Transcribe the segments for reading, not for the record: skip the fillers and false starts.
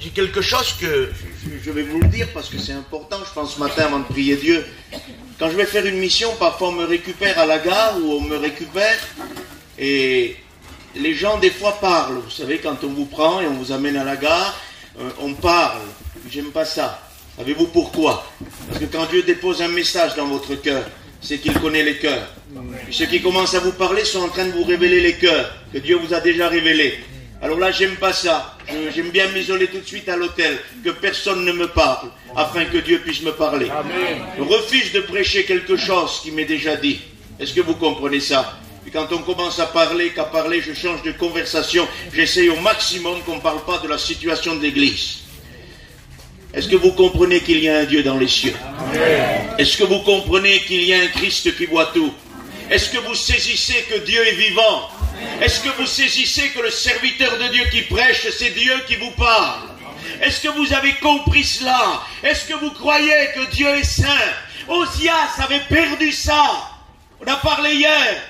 J'ai quelque chose que je vais vous le dire parce que c'est important, je pense, ce matin avant de prier Dieu. Quand je vais faire une mission, parfois on me récupère à la gare ou on me récupère et les gens des fois parlent. Vous savez, quand on vous prend et on vous amène à la gare, on parle. J'aime pas ça. Savez-vous pourquoi? Parce que quand Dieu dépose un message dans votre cœur, c'est qu'il connaît les cœurs. Et ceux qui commencent à vous parler sont en train de vous révéler les cœurs que Dieu vous a déjà révélés. Alors là, j'aime pas ça. J'aime bien m'isoler tout de suite à l'hôtel, que personne ne me parle, afin que Dieu puisse me parler. Amen. Je refuse de prêcher quelque chose qui m'est déjà dit. Est-ce que vous comprenez ça? Et quand on commence à parler, qu'à parler, je change de conversation. J'essaye au maximum qu'on ne parle pas de la situation de l'Église. Est-ce que vous comprenez qu'il y a un Dieu dans les cieux? Est-ce que vous comprenez qu'il y a un Christ qui voit tout? Est-ce que vous saisissez que Dieu est vivant? Est-ce que vous saisissez que le serviteur de Dieu qui prêche, c'est Dieu qui vous parle? Est-ce que vous avez compris cela? Est-ce que vous croyez que Dieu est saint? Osias avait perdu ça. On a parlé hier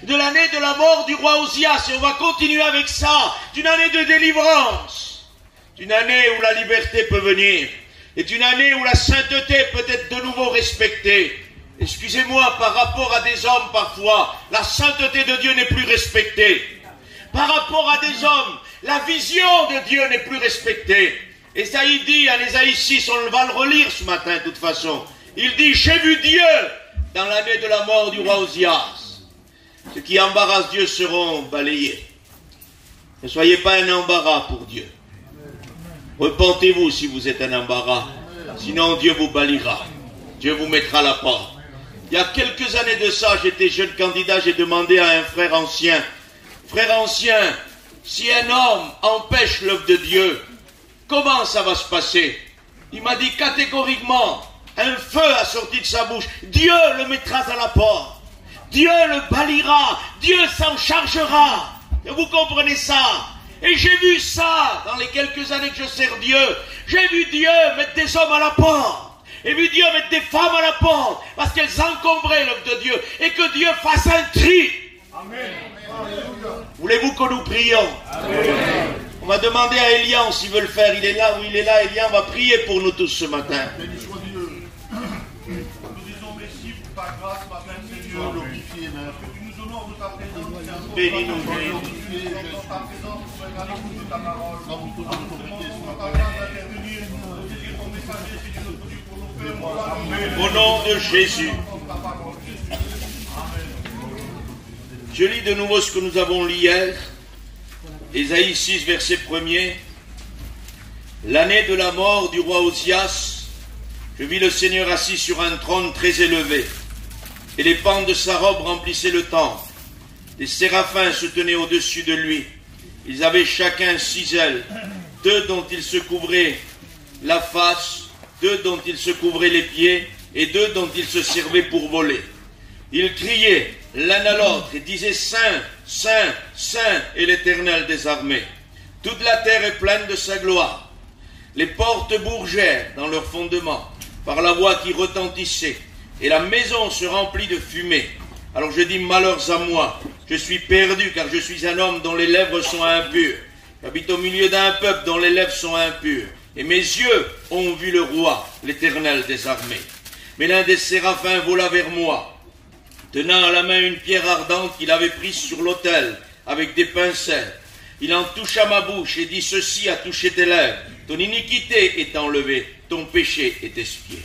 de l'année de la mort du roi Osias et on va continuer avec ça, d'une année de délivrance, d'une année où la liberté peut venir, et d'une année où la sainteté peut être de nouveau respectée. Excusez-moi, par rapport à des hommes parfois, la sainteté de Dieu n'est plus respectée. Par rapport à des hommes, la vision de Dieu n'est plus respectée. Ésaïe dit, en Ésaïe 6, on va le relire ce matin de toute façon, il dit, j'ai vu Dieu dans l'année de la mort du roi Osias. Ceux qui embarrassent Dieu seront balayés. Ne soyez pas un embarras pour Dieu. Repentez-vous si vous êtes un embarras. Sinon Dieu vous balayera. Dieu vous mettra à la porte. Il y a quelques années de ça, j'étais jeune candidat, j'ai demandé à un frère ancien, si un homme empêche l'œuvre de Dieu, comment ça va se passer? Il m'a dit catégoriquement, un feu a sorti de sa bouche, Dieu le mettra à la porte, Dieu le balayera, Dieu s'en chargera. Vous comprenez ça? Et j'ai vu ça dans les quelques années que je sers Dieu. J'ai vu Dieu mettre des hommes à la porte. Et vu Dieu mettre des femmes à la porte parce qu'elles encombraient l'œuvre de Dieu et que Dieu fasse un tri. Amen. Voulez-vous que nous prions? Amen. On va demander à Elian s'il veut le faire. Il est là où il est là. Elian va prier pour nous tous ce matin. Béni soit Dieu. Nous disons merci pour ta grâce, ma main Seigneur, glorifié, Mère. Que tu nous honores de ta présence. Bénis-nous, glorifié dans ta présence, pour être à l'écoute de ta parole. Nous demandons ta grâce d'intervenir, de saisir ton messager, Seigneur notre Dieu. Au nom de Jésus. Je lis de nouveau ce que nous avons lu hier. Ésaïe 6, verset 1er. L'année de la mort du roi Osias, je vis le Seigneur assis sur un trône très élevé, et les pans de sa robe remplissaient le temple. Les séraphins se tenaient au-dessus de lui. Ils avaient chacun 6 ailes, 2 dont ils se couvraient la face, 2 dont ils se couvraient les pieds, et 2 dont ils se servaient pour voler. Ils criaient l'un à l'autre et disaient « Saint, Saint, Saint est l'Éternel des armées. Toute la terre est pleine de sa gloire. » Les portes bourgeèrent dans leurs fondements par la voix qui retentissait, et la maison se remplit de fumée. Alors je dis « Malheurs à moi, je suis perdu, car je suis un homme dont les lèvres sont impures. J'habite au milieu d'un peuple dont les lèvres sont impures. Et mes yeux ont vu le roi, l'Éternel des armées. Mais l'un des séraphins vola vers moi, tenant à la main une pierre ardente qu'il avait prise sur l'autel, avec des pincettes. Il en toucha ma bouche et dit, ceci a touché tes lèvres. Ton iniquité est enlevée, ton péché est expié.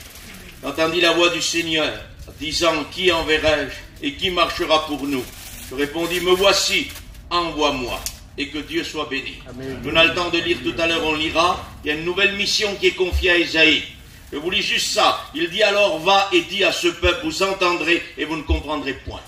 J'entendis la voix du Seigneur, disant, qui enverrai-je et qui marchera pour nous? Je répondis, me voici, envoie-moi. Et que Dieu soit béni. Amen. On a le temps de lire tout à l'heure, on lira. Il y a une nouvelle mission qui est confiée à Ésaïe. Je vous lis juste ça. Il dit alors, va et dis à ce peuple, vous entendrez et vous ne comprendrez point.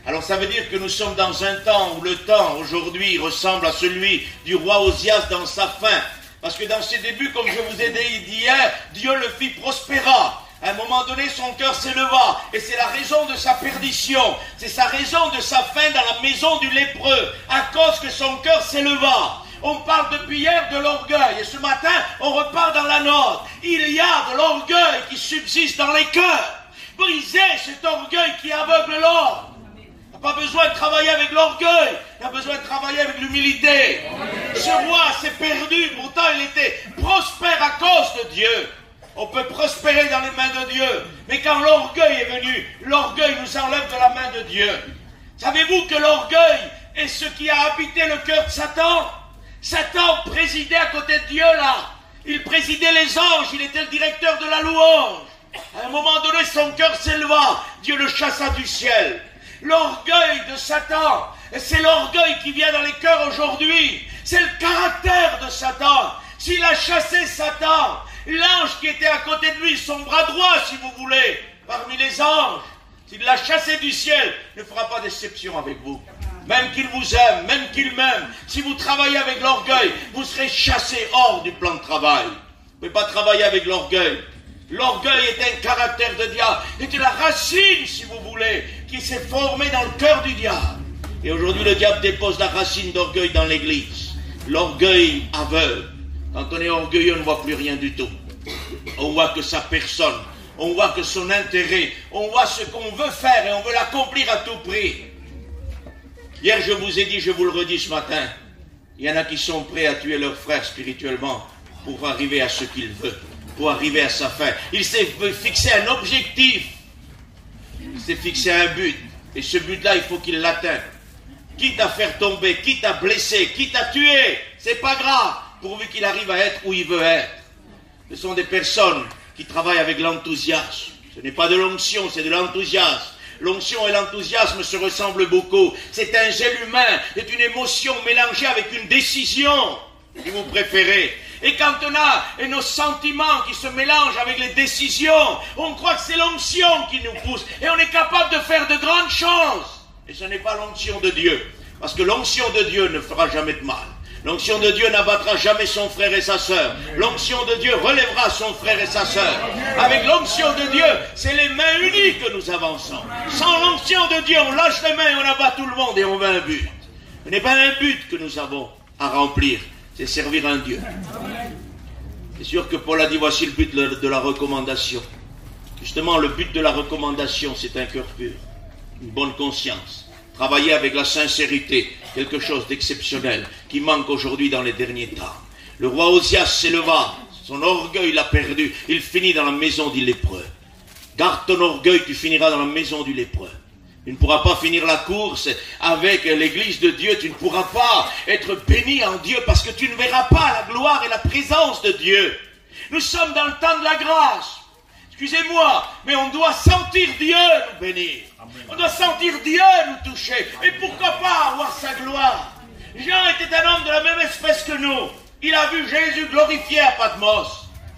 Alors ça veut dire que nous sommes dans un temps où le temps aujourd'hui ressemble à celui du roi Osias dans sa fin. Parce que dans ses débuts, comme je vous ai dit hier, Dieu le fit prospéra. À un moment donné, son cœur s'éleva, et c'est la raison de sa perdition, c'est sa raison de sa fin dans la maison du lépreux, à cause que son cœur s'éleva. On parle depuis hier de l'orgueil, et ce matin, on repart dans la note. Il y a de l'orgueil qui subsiste dans les cœurs. Brisez cet orgueil qui aveugle l'homme. La Pas besoin de travailler avec l'orgueil, il a besoin de travailler avec l'humilité. Ce roi s'est perdu, pourtant il était prospère à cause de Dieu. On peut prospérer dans les mains de Dieu, mais quand l'orgueil est venu, l'orgueil nous enlève de la main de Dieu. Savez-vous que l'orgueil est ce qui a habité le cœur de Satan? Satan présidait à côté de Dieu là. Il présidait les anges, il était le directeur de la louange. À un moment donné, son cœur s'éleva, Dieu le chassa du ciel. L'orgueil de Satan, c'est l'orgueil qui vient dans les cœurs aujourd'hui. C'est le caractère de Satan. S'il a chassé Satan, l'ange qui était à côté de lui, son bras droit si vous voulez, parmi les anges, s'il l'a chassé du ciel, ne fera pas d'exception avec vous. Même qu'il vous aime, même qu'il m'aime, si vous travaillez avec l'orgueil, vous serez chassé hors du plan de travail. Vous ne pouvez pas travailler avec l'orgueil. L'orgueil est un caractère de diable, est la racine, si vous voulez, qui s'est formée dans le cœur du diable. Et aujourd'hui, le diable dépose la racine d'orgueil dans l'église. L'orgueil aveugle. Quand on est orgueilleux, on ne voit plus rien du tout. On voit que sa personne, on voit que son intérêt, on voit ce qu'on veut faire et on veut l'accomplir à tout prix. Hier, je vous ai dit, je vous le redis ce matin, il y en a qui sont prêts à tuer leurs frères spirituellement pour arriver à ce qu'il veut, pour arriver à sa fin. Il s'est fixé un objectif, il s'est fixé un but, et ce but-là, il faut qu'il l'atteigne. Quitte à faire tomber, quitte à blesser, quitte à tuer, c'est pas grave, pourvu qu'il arrive à être où il veut être. Ce sont des personnes qui travaillent avec l'enthousiasme. Ce n'est pas de l'onction, c'est de l'enthousiasme. L'onction et l'enthousiasme se ressemblent beaucoup. C'est un gel humain, c'est une émotion mélangée avec une décision, si vous préférez. Et quand on a nos sentiments qui se mélangent avec les décisions, on croit que c'est l'onction qui nous pousse. Et on est capable de faire de grandes choses. Et ce n'est pas l'onction de Dieu. Parce que l'onction de Dieu ne fera jamais de mal. L'onction de Dieu n'abattra jamais son frère et sa sœur. L'onction de Dieu relèvera son frère et sa sœur. Avec l'onction de Dieu, c'est les mains unies que nous avançons. Sans l'onction de Dieu, on lâche les mains et on abat tout le monde et on veut un but. Ce n'est pas un but que nous avons à remplir, c'est servir un Dieu. C'est sûr que Paul a dit, voici le but de la recommandation. Justement, le but de la recommandation, c'est un cœur pur, une bonne conscience. Travailler avec la sincérité, quelque chose d'exceptionnel qui manque aujourd'hui dans les derniers temps. Le roi Osias s'éleva, son orgueil l'a perdu, il finit dans la maison du lépreux. Garde ton orgueil, tu finiras dans la maison du lépreux. Tu ne pourras pas finir la course avec l'église de Dieu, tu ne pourras pas être béni en Dieu parce que tu ne verras pas la gloire et la présence de Dieu. Nous sommes dans le temps de la grâce. Excusez-moi, mais on doit sentir Dieu nous bénir. On doit sentir Dieu nous toucher. Et pourquoi pas avoir sa gloire? Jean était un homme de la même espèce que nous. Il a vu Jésus glorifié à Patmos.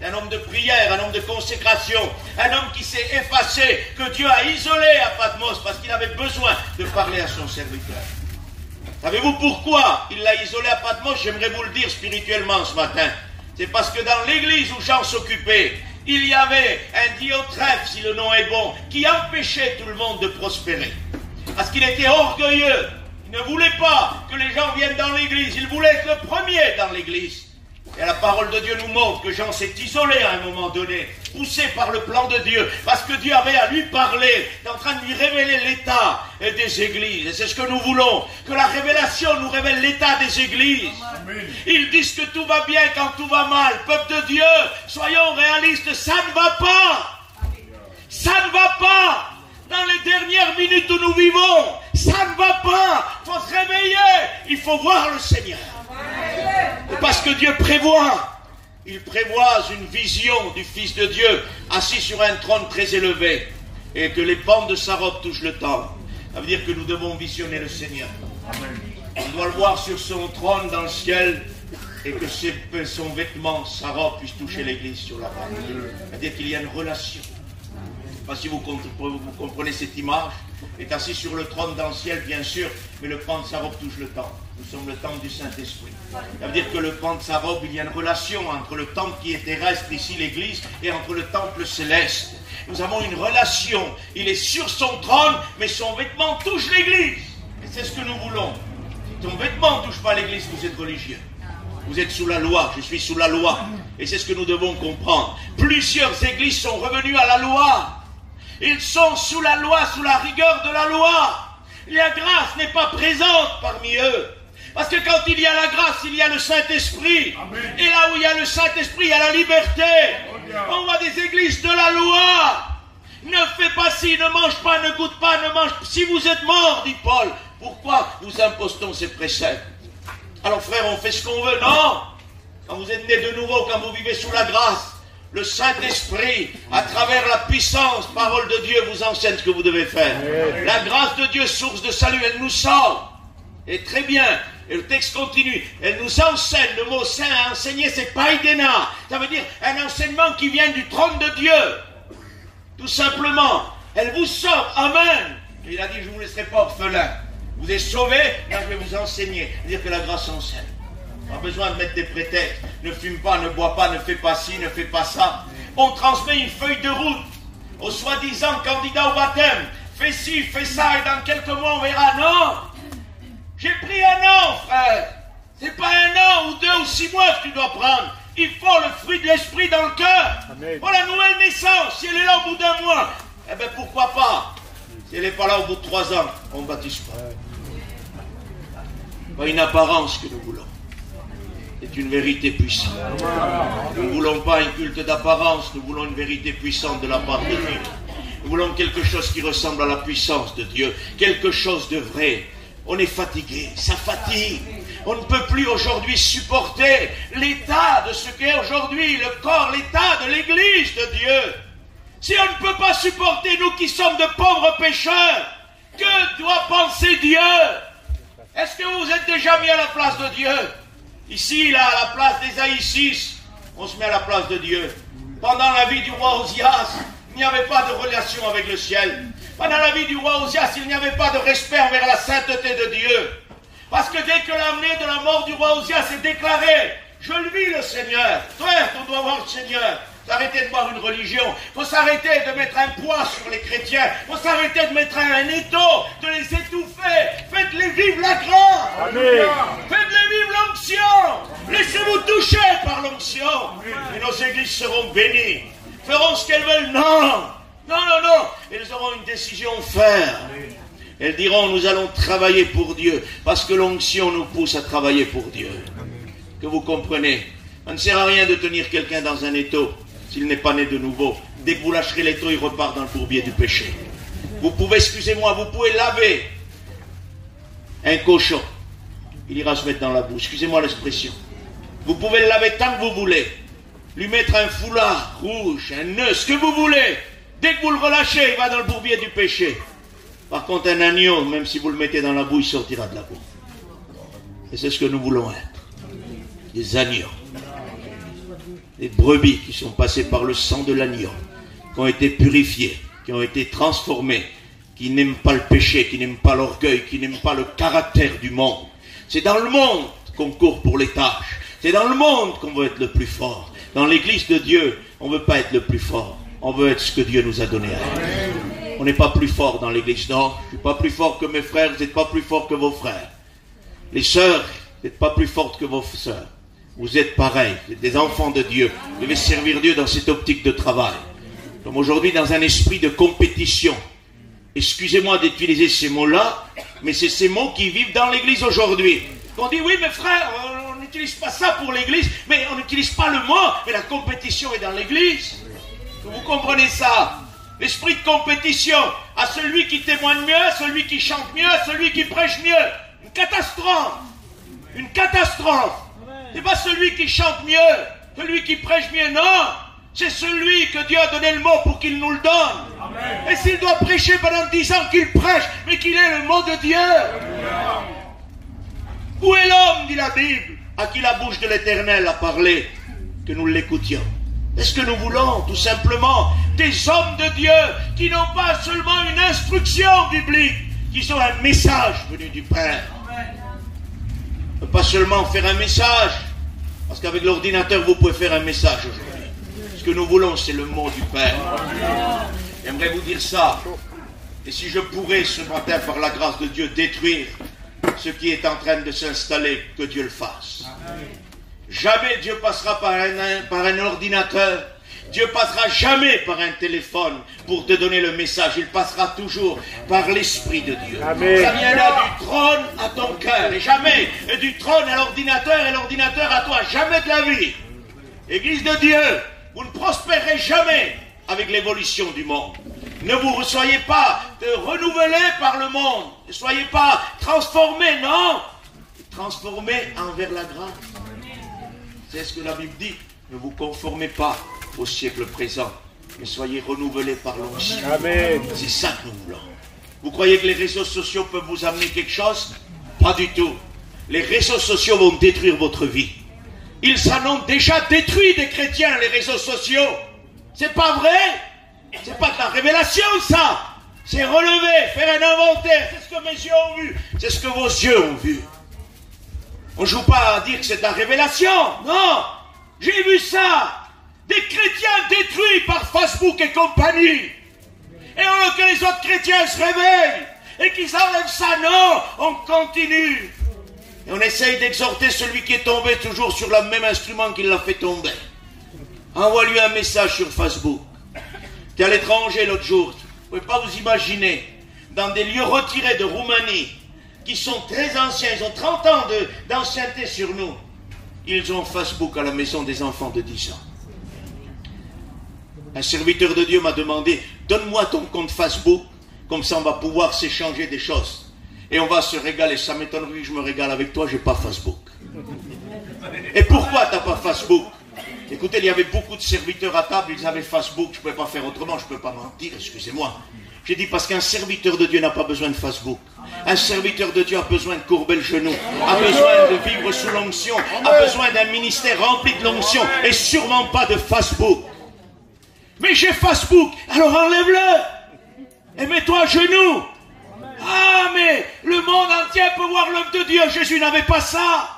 C'est un homme de prière, un homme de consécration, un homme qui s'est effacé, que Dieu a isolé à Patmos parce qu'il avait besoin de parler à son serviteur. Savez-vous pourquoi il l'a isolé à Patmos? J'aimerais vous le dire spirituellement ce matin. C'est parce que dans l'église où Jean s'occupait, il y avait un Diotrephe, si le nom est bon, qui empêchait tout le monde de prospérer. Parce qu'il était orgueilleux. Il ne voulait pas que les gens viennent dans l'église. Il voulait être le premier dans l'église. Et la parole de Dieu nous montre que Jean s'est isolé à un moment donné, poussé par le plan de Dieu, parce que Dieu avait à lui parler, est en train de lui révéler l'état des églises. Et c'est ce que nous voulons, que la révélation nous révèle l'état des églises. Amen. Ils disent que tout va bien quand tout va mal. Peuple de Dieu, soyons réalistes, ça ne va pas. Ça ne va pas. Dans les dernières minutes où nous vivons, ça ne va pas. Il faut se réveiller, il faut voir le Seigneur. Parce que Dieu prévoit, il prévoit une vision du Fils de Dieu assis sur un trône très élevé et que les pans de sa robe touchent le temple. Ça veut dire que nous devons visionner le Seigneur. On doit le voir sur son trône dans le ciel et que son vêtement, sa robe puisse toucher l'église sur la robe. C'est-à-dire qu'il y a une relation. Je ne sais pas si vous comprenez cette image. Il est assis sur le trône dans le ciel, bien sûr, mais le pan de sa robe touche le temple. Nous sommes le temple du Saint-Esprit. Ça veut dire que le pan de sa robe, il y a une relation entre le temple qui est terrestre, ici l'église, et entre le temple céleste. Nous avons une relation. Il est sur son trône, mais son vêtement touche l'église. Et c'est ce que nous voulons. Si ton vêtement ne touche pas l'église, vous êtes religieux. Vous êtes sous la loi, je suis sous la loi. Et c'est ce que nous devons comprendre. Plusieurs églises sont revenues à la loi. Ils sont sous la loi, sous la rigueur de la loi. La grâce n'est pas présente parmi eux. Parce que quand il y a la grâce, il y a le Saint-Esprit. Et là où il y a le Saint-Esprit, il y a la liberté. On voit des églises de la loi. Ne fais pas ci, ne mange pas, ne goûte pas, ne mange pas. Si vous êtes mort, dit Paul, pourquoi nous impostons ces préceptes? Alors frère, on fait ce qu'on veut? Non. Quand vous êtes né de nouveau, quand vous vivez sous la grâce, le Saint-Esprit, à travers la puissance, parole de Dieu, vous enseigne ce que vous devez faire. La grâce de Dieu, source de salut, elle nous sauve. Et très bien. Et le texte continue. Elle nous enseigne. Le mot saint à enseigner, c'est païdena. Ça veut dire un enseignement qui vient du trône de Dieu. Tout simplement. Elle vous sauve. Amen. Et il a dit, je ne vous laisserai pas orphelin. Vous êtes sauvés, là je vais vous enseigner. Dire que la grâce enseigne. On a besoin de mettre des prétextes. Ne fume pas, ne bois pas, ne fais pas ci, ne fais pas ça. On transmet une feuille de route aux soi-disant candidats au baptême. Fais ci, fais ça, et dans quelques mois on verra. Non. J'ai pris un an, frère. C'est pas un an ou 2 ou 6 mois que tu dois prendre. Il faut le fruit de l'esprit dans le cœur. Pour la nouvelle naissance. Si elle est là au bout d'un mois, eh bien pourquoi pas? Si elle n'est pas là au bout de 3 ans, on ne baptise pas. Pas une apparence que nous voulons. C'est une vérité puissante. Nous ne voulons pas un culte d'apparence, nous voulons une vérité puissante de la part de Dieu. Nous voulons quelque chose qui ressemble à la puissance de Dieu. Quelque chose de vrai. On est fatigué, ça fatigue. On ne peut plus aujourd'hui supporter l'état de ce qu'est aujourd'hui le corps, l'état de l'Église de Dieu. Si on ne peut pas supporter, nous qui sommes de pauvres pécheurs, que doit penser Dieu? Est-ce que vous êtes déjà mis à la place de Dieu? Ici, là, à la place d'Ésaïe 6, on se met à la place de Dieu. Pendant la vie du roi Osias, il n'y avait pas de relation avec le ciel. Pendant la vie du roi Osias, il n'y avait pas de respect envers la sainteté de Dieu. Parce que dès que l'amener de la mort du roi Osias est déclaré, je le vis le Seigneur. Frère, on doit voir le Seigneur. Il faut s'arrêter de voir une religion. Il faut s'arrêter de mettre un poids sur les chrétiens. Il faut s'arrêter de mettre un étau, de les étouffer. Faites-les vivre la grâce. Amen. Faites-les vivre l'onction. Laissez-vous toucher par l'onction. Et nos églises seront bénies. Feront ce qu'elles veulent. Non. Non, non, non. Elles auront une décision ferme. Elles diront, nous allons travailler pour Dieu. Parce que l'onction nous pousse à travailler pour Dieu. Que vous comprenez. Ça ne sert à rien de tenir quelqu'un dans un étau s'il n'est pas né de nouveau. Dès que vous lâcherez l'étau, il repart dans le bourbier du péché. Vous pouvez, excusez-moi, vous pouvez laver un cochon. Il ira se mettre dans la boue. Excusez-moi l'expression. Vous pouvez le laver tant que vous voulez. Lui mettre un foulard rouge, un nœud, ce que vous voulez. Dès que vous le relâchez, il va dans le bourbier du péché. Par contre, un agneau, même si vous le mettez dans la boue, il sortira de la boue. Et c'est ce que nous voulons être. Des agneaux. Des brebis qui sont passées par le sang de l'agneau, qui ont été purifiées, qui ont été transformées, qui n'aiment pas le péché, qui n'aiment pas l'orgueil, qui n'aiment pas le caractère du monde. C'est dans le monde qu'on court pour les tâches. C'est dans le monde qu'on veut être le plus fort. Dans l'église de Dieu, on ne veut pas être le plus fort. On veut être ce que Dieu nous a donné à être. On n'est pas plus fort dans l'église. Non, je ne suis pas plus fort que mes frères, vous n'êtes pas plus fort que vos frères. Les sœurs, vous n'êtes pas plus fortes que vos sœurs. Vous êtes pareils, vous êtes des enfants de Dieu. Vous devez servir Dieu dans cette optique de travail. Comme aujourd'hui, dans un esprit de compétition. Excusez-moi d'utiliser ces mots-là, mais c'est ces mots qui vivent dans l'église aujourd'hui. On dit, oui, mes frères, on n'utilise pas ça pour l'église, mais on n'utilise pas le mot, mais la compétition est dans l'église. Vous comprenez ça? L'esprit de compétition à celui qui témoigne mieux, à celui qui chante mieux, à celui qui prêche mieux. Une catastrophe. Une catastrophe. C'est pas celui qui chante mieux, celui qui prêche mieux, non. C'est celui que Dieu a donné le mot pour qu'il nous le donne. Amen. Et s'il doit prêcher pendant 10 ans, qu'il prêche, mais qu'il ait le mot de Dieu. Amen. Où est l'homme, dit la Bible, à qui la bouche de l'Éternel a parlé, que nous l'écoutions? Est-ce que nous voulons tout simplement des hommes de Dieu qui n'ont pas seulement une instruction biblique, qui sont un message venu du Père? Ne pas seulement faire un message, parce qu'avec l'ordinateur vous pouvez faire un message aujourd'hui. Ce que nous voulons, c'est le mot du Père. J'aimerais vous dire ça. Et si je pourrais ce matin, par la grâce de Dieu, détruire ce qui est en train de s'installer, que Dieu le fasse. Jamais Dieu passera par un ordinateur Dieu passera jamais par un téléphone pour te donner le message. Il passera toujours par l'Esprit de Dieu. Amen. Ça viendra du trône à ton cœur et jamais du trône à l'ordinateur et l'ordinateur à toi. Jamais de la vie. Église de Dieu, vous ne prospérerez jamais avec l'évolution du monde. Ne vous soyez pas renouvelés par le monde. Ne soyez pas transformés, non. Transformés envers la grâce. C'est ce que la Bible dit. Ne vous conformez pas au siècle présent, mais soyez renouvelés par l'onction. Amen. C'est ça que nous voulons. Vous croyez que les réseaux sociaux peuvent vous amener quelque chose? Pas du tout. Les réseaux sociaux vont détruire votre vie. Ils en ont déjà détruit des chrétiens, les réseaux sociaux. C'est pas vrai? C'est pas de la révélation, ça. C'est relever, faire un inventaire. C'est ce que mes yeux ont vu. C'est ce que vos yeux ont vu. On ne joue pas à dire que c'est de la révélation. Non. J'ai vu ça. Des chrétiens détruits par Facebook et compagnie. Et on veut que les autres chrétiens se réveillent. Et qu'ils enlèvent ça. Non. On continue. Et on essaye d'exhorter celui qui est tombé toujours sur le même instrument qui l'a fait tomber. Envoie-lui un message sur Facebook. Tu es à l'étranger l'autre jour. Vous ne pouvez pas vous imaginer. Dans des lieux retirés de Roumanie, qui sont très anciens, ils ont 30 ans d'ancienneté sur nous. Ils ont Facebook à la maison des enfants de 10 ans. Un serviteur de Dieu m'a demandé, donne-moi ton compte Facebook, comme ça on va pouvoir s'échanger des choses. Et on va se régaler. Ça m'étonnerait que je me régale avec toi, je n'ai pas Facebook. Et pourquoi tu n'as pas Facebook? Écoutez, il y avait beaucoup de serviteurs à table, ils avaient Facebook, je ne pouvais pas faire autrement, je ne peux pas mentir, excusez-moi. J'ai dit parce qu'un serviteur de Dieu n'a pas besoin de Facebook. Un serviteur de Dieu a besoin de courber le genou, a besoin de vivre sous l'onction, a besoin d'un ministère rempli de l'onction et sûrement pas de Facebook. Mais j'ai Facebook, alors enlève-le et mets-toi à genoux. Ah, mais le monde entier peut voir l'œuvre de Dieu. Jésus n'avait pas ça.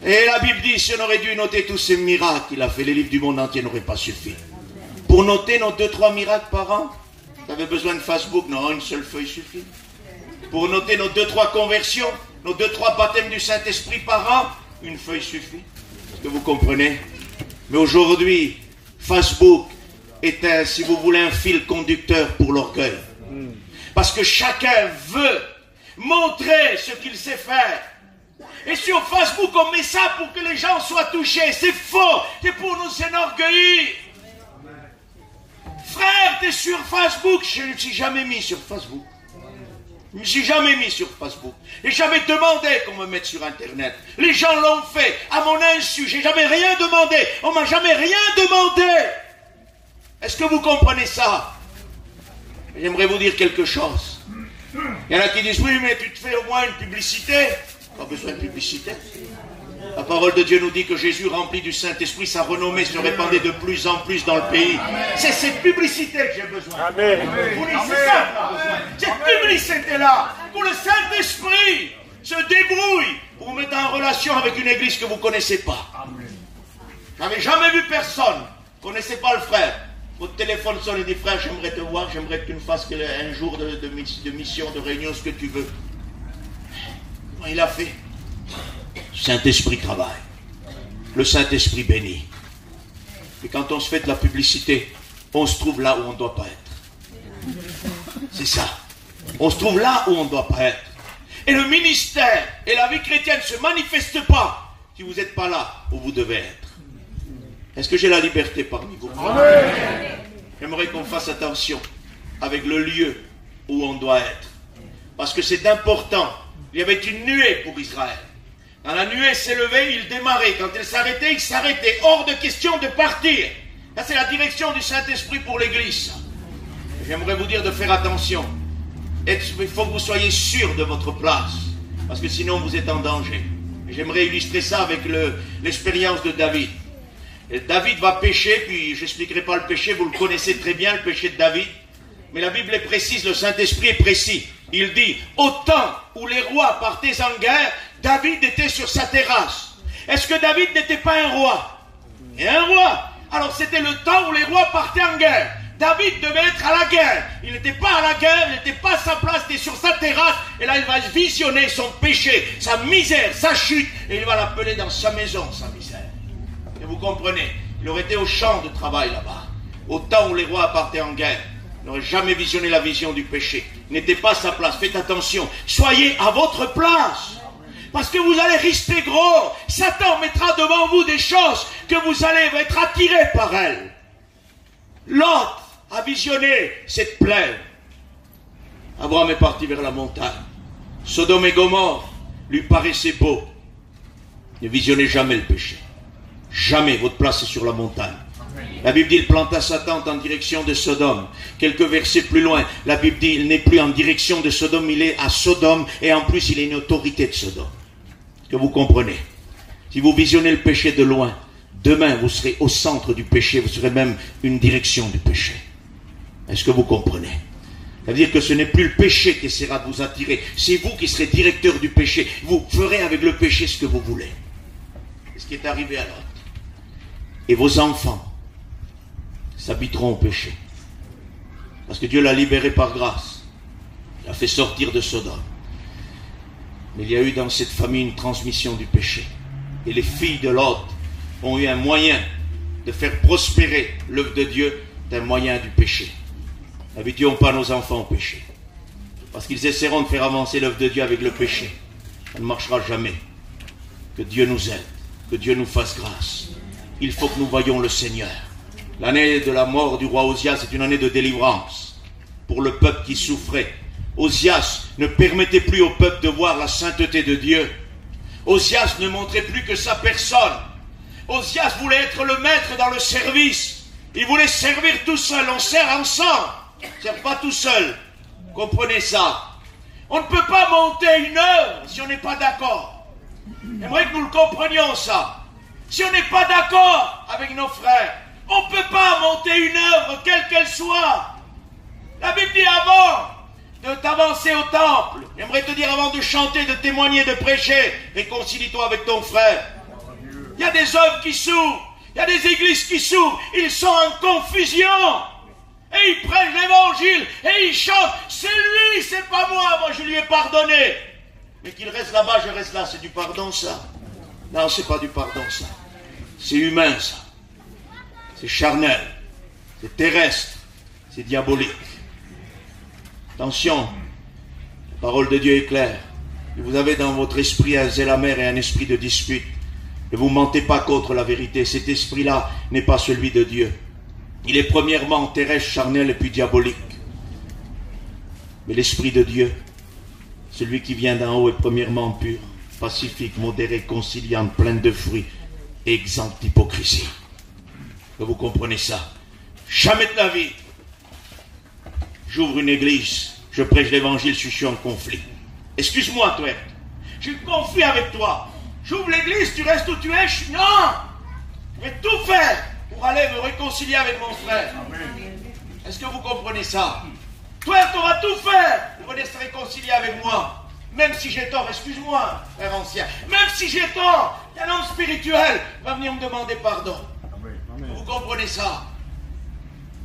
Et la Bible dit, si on aurait dû noter tous ces miracles qu'il a fait, les livres du monde entier n'auraient pas suffi. Pour noter nos 2-3 miracles par an, tu avais besoin de Facebook? Non, une seule feuille suffit. Pour noter nos 2-3 conversions, nos 2-3 baptêmes du Saint-Esprit par an, une feuille suffit. Est-ce que vous comprenez? Mais aujourd'hui, Facebook est un, si vous voulez, un fil conducteur pour l'orgueil. Parce que chacun veut montrer ce qu'il sait faire. Et sur Facebook, on met ça pour que les gens soient touchés. C'est faux. C'est pour nous enorgueillir. Frère, tu es sur Facebook. Je ne me suis jamais mis sur Facebook. Je ne me suis jamais mis sur Facebook. J'ai jamais demandé qu'on me mette sur Internet. Les gens l'ont fait à mon insu. J'ai jamais rien demandé. On m'a jamais rien demandé. Est-ce que vous comprenez ça? J'aimerais vous dire quelque chose. Il y en a qui disent, oui, mais tu te fais au moins une publicité. Pas besoin de publicité. La parole de Dieu nous dit que Jésus, rempli du Saint-Esprit, sa renommée se répandait de plus en plus dans le pays. C'est cette publicité que j'ai besoin. Amen. Vous dites, c'est ça qu'on a besoin. Cette publicité-là, pour le Saint-Esprit se débrouille pour vous mettre en relation avec une église que vous ne connaissez pas. Je n'avais jamais vu personne. Vous ne connaissez pas le frère. Votre téléphone sonne et dit, frère, j'aimerais te voir, j'aimerais que tu me fasses un jour de mission, de réunion, ce que tu veux. Il a fait. Le Saint-Esprit travaille. Le Saint-Esprit bénit. Et quand on se fait de la publicité, on se trouve là où on ne doit pas être. C'est ça. On se trouve là où on ne doit pas être. Et le ministère et la vie chrétienne ne se manifestent pas si vous n'êtes pas là où vous devez être. Est-ce que j'ai la liberté parmi vous? J'aimerais qu'on fasse attention avec le lieu où on doit être. Parce que c'est important. Il y avait une nuée pour Israël. Quand la nuée s'élevait, il démarrait. Quand elle s'arrêtait, il s'arrêtait. Hors de question de partir. Ça, c'est la direction du Saint-Esprit pour l'Église. J'aimerais vous dire de faire attention. Il faut que vous soyez sûr de votre place. Parce que sinon, vous êtes en danger. J'aimerais illustrer ça avec l'expérience de David. Et David va pécher, puis je n'expliquerai pas le péché, vous le connaissez très bien, le péché de David. Mais la Bible est précise, le Saint-Esprit est précis. Il dit, au temps où les rois partaient en guerre, David était sur sa terrasse. Est-ce que David n'était pas un roi? Et un roi. Alors c'était le temps où les rois partaient en guerre. David devait être à la guerre. Il n'était pas à la guerre, il n'était pas à sa place, il était sur sa terrasse. Et là, il va visionner son péché, sa misère, sa chute. Et il va l'appeler dans sa maison, sa misère. Et vous comprenez, il aurait été au champ de travail là-bas. Au temps où les rois partaient en guerre. Il n'aurait jamais visionné la vision du péché. Il n'était pas à sa place. Faites attention. Soyez à votre place. Parce que vous allez risquer gros. Satan mettra devant vous des choses que vous allez être attirés par elles. Lot a visionné cette plaine. Abraham est parti vers la montagne. Sodome et Gomorrhe lui paraissaient beaux. Ne visionnez jamais le péché. Jamais. Votre place est sur la montagne. La Bible dit, il planta sa tente en direction de Sodome. Quelques versets plus loin, la Bible dit, il n'est plus en direction de Sodome, il est à Sodome, et en plus, il est une autorité de Sodome. Est-ce que vous comprenez? Si vous visionnez le péché de loin, demain, vous serez au centre du péché, vous serez même une direction du péché. Est-ce que vous comprenez? Ça veut dire que ce n'est plus le péché qui essaiera de vous attirer, c'est vous qui serez directeur du péché. Vous ferez avec le péché ce que vous voulez. C'est ce qui est arrivé à Lot. Et vos enfants s'habiteront au péché. Parce que Dieu l'a libéré par grâce. Il l'a fait sortir de Sodome. Mais il y a eu dans cette famille une transmission du péché. Et les filles de Lot ont eu un moyen de faire prospérer l'œuvre de Dieu d'un moyen du péché. N'habituons pas nos enfants au péché. Parce qu'ils essaieront de faire avancer l'œuvre de Dieu avec le péché. Ça ne marchera jamais. Que Dieu nous aide. Que Dieu nous fasse grâce. Il faut que nous voyions le Seigneur. L'année de la mort du roi Osias est une année de délivrance pour le peuple qui souffrait. Osias ne permettait plus au peuple de voir la sainteté de Dieu. Osias ne montrait plus que sa personne. Osias voulait être le maître dans le service. Il voulait servir tout seul. On sert ensemble. On ne sert pas tout seul. Comprenez ça. On ne peut pas monter une œuvre si on n'est pas d'accord. J'aimerais que nous le comprenions ça. Si on n'est pas d'accord avec nos frères, on ne peut pas monter une œuvre, quelle qu'elle soit. La Bible dit avant de t'avancer au temple, j'aimerais te dire avant de chanter, de témoigner, de prêcher, réconcilie-toi avec ton frère. Il y a des œuvres qui s'ouvrent, il y a des églises qui s'ouvrent, ils sont en confusion. Et ils prêchent l'évangile, et ils chantent, c'est lui, c'est pas moi je lui ai pardonné. Mais qu'il reste là-bas, je reste là, c'est du pardon ça? Non, c'est pas du pardon ça. C'est humain ça. C'est charnel, c'est terrestre, c'est diabolique. Attention, la parole de Dieu est claire. Si vous avez dans votre esprit un zèle amer et un esprit de dispute, ne vous mentez pas contre la vérité. Cet esprit-là n'est pas celui de Dieu. Il est premièrement terrestre, charnel et puis diabolique. Mais l'esprit de Dieu, celui qui vient d'en haut, est premièrement pur, pacifique, modéré, conciliant, plein de fruits et exempt d'hypocrisie. Que vous comprenez ça? Jamais de la vie. J'ouvre une église, je prêche l'évangile, je suis en conflit. Excuse-moi, toi. Je suis en conflit avec toi. J'ouvre l'église, tu restes où tu es. Non! Je vais tout faire pour aller me réconcilier avec mon frère. Est-ce que vous comprenez ça? Toi, tu auras tout faire pour venir se réconcilier avec moi. Même si j'ai tort, excuse-moi, frère ancien. Même si j'ai tort, il y a un homme spirituel va venir me demander pardon. Vous comprenez ça?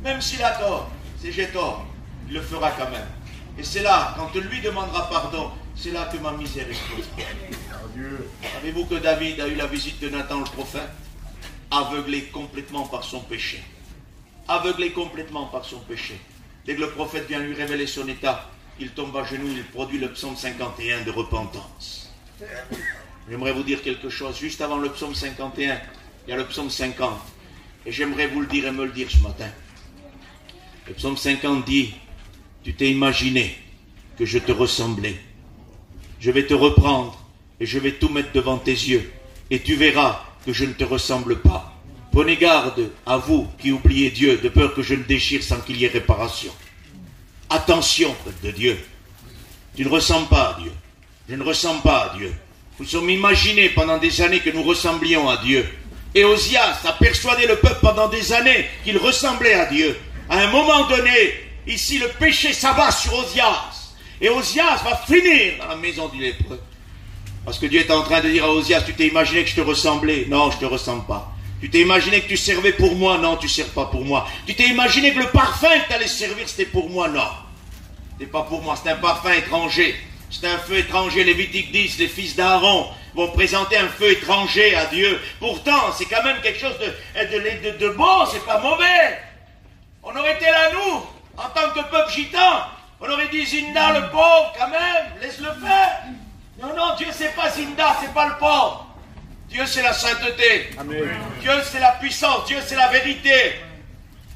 Même s'il a tort, si j'ai tort, il le fera quand même. Et c'est là, quand lui demandera pardon, c'est là que ma misère explosera. Savez-vous que David a eu la visite de Nathan le prophète? Aveuglé complètement par son péché. Aveuglé complètement par son péché. Dès que le prophète vient lui révéler son état, il tombe à genoux, il produit le psaume 51 de repentance. J'aimerais vous dire quelque chose. Juste avant le psaume 51, il y a le psaume 50. Et j'aimerais vous le dire et me le dire ce matin. Le psaume 50 dit, tu t'es imaginé que je te ressemblais. Je vais te reprendre et je vais tout mettre devant tes yeux. Et tu verras que je ne te ressemble pas. Prenez garde à vous qui oubliez Dieu, de peur que je ne déchire sans qu'il y ait réparation. Attention, peuple de Dieu. Tu ne ressembles pas à Dieu. Je ne ressemble pas à Dieu. Nous sommes imaginés pendant des années que nous ressemblions à Dieu. Et Osias a persuadé le peuple pendant des années qu'il ressemblait à Dieu. À un moment donné, ici le péché s'abat sur Osias. Et Osias va finir dans la maison du lépreux. Parce que Dieu est en train de dire à Osias, tu t'es imaginé que je te ressemblais? Non, je ne te ressemble pas. Tu t'es imaginé que tu servais pour moi? Non, tu ne sers pas pour moi. Tu t'es imaginé que le parfum que tu allais servir, c'était pour moi? Non. Ce n'est pas pour moi, c'est un parfum étranger. C'est un feu étranger. Lévitique 10, les fils d'Aaron vont présenter un feu étranger à Dieu. Pourtant, c'est quand même quelque chose de bon, c'est pas mauvais. On aurait été là, nous, en tant que peuple gitan, on aurait dit Zinda, le pauvre, quand même, laisse-le faire. Non, non, Dieu, c'est pas Zinda, c'est pas le pauvre. Dieu, c'est la sainteté. Amen. Dieu, c'est la puissance. Dieu, c'est la vérité.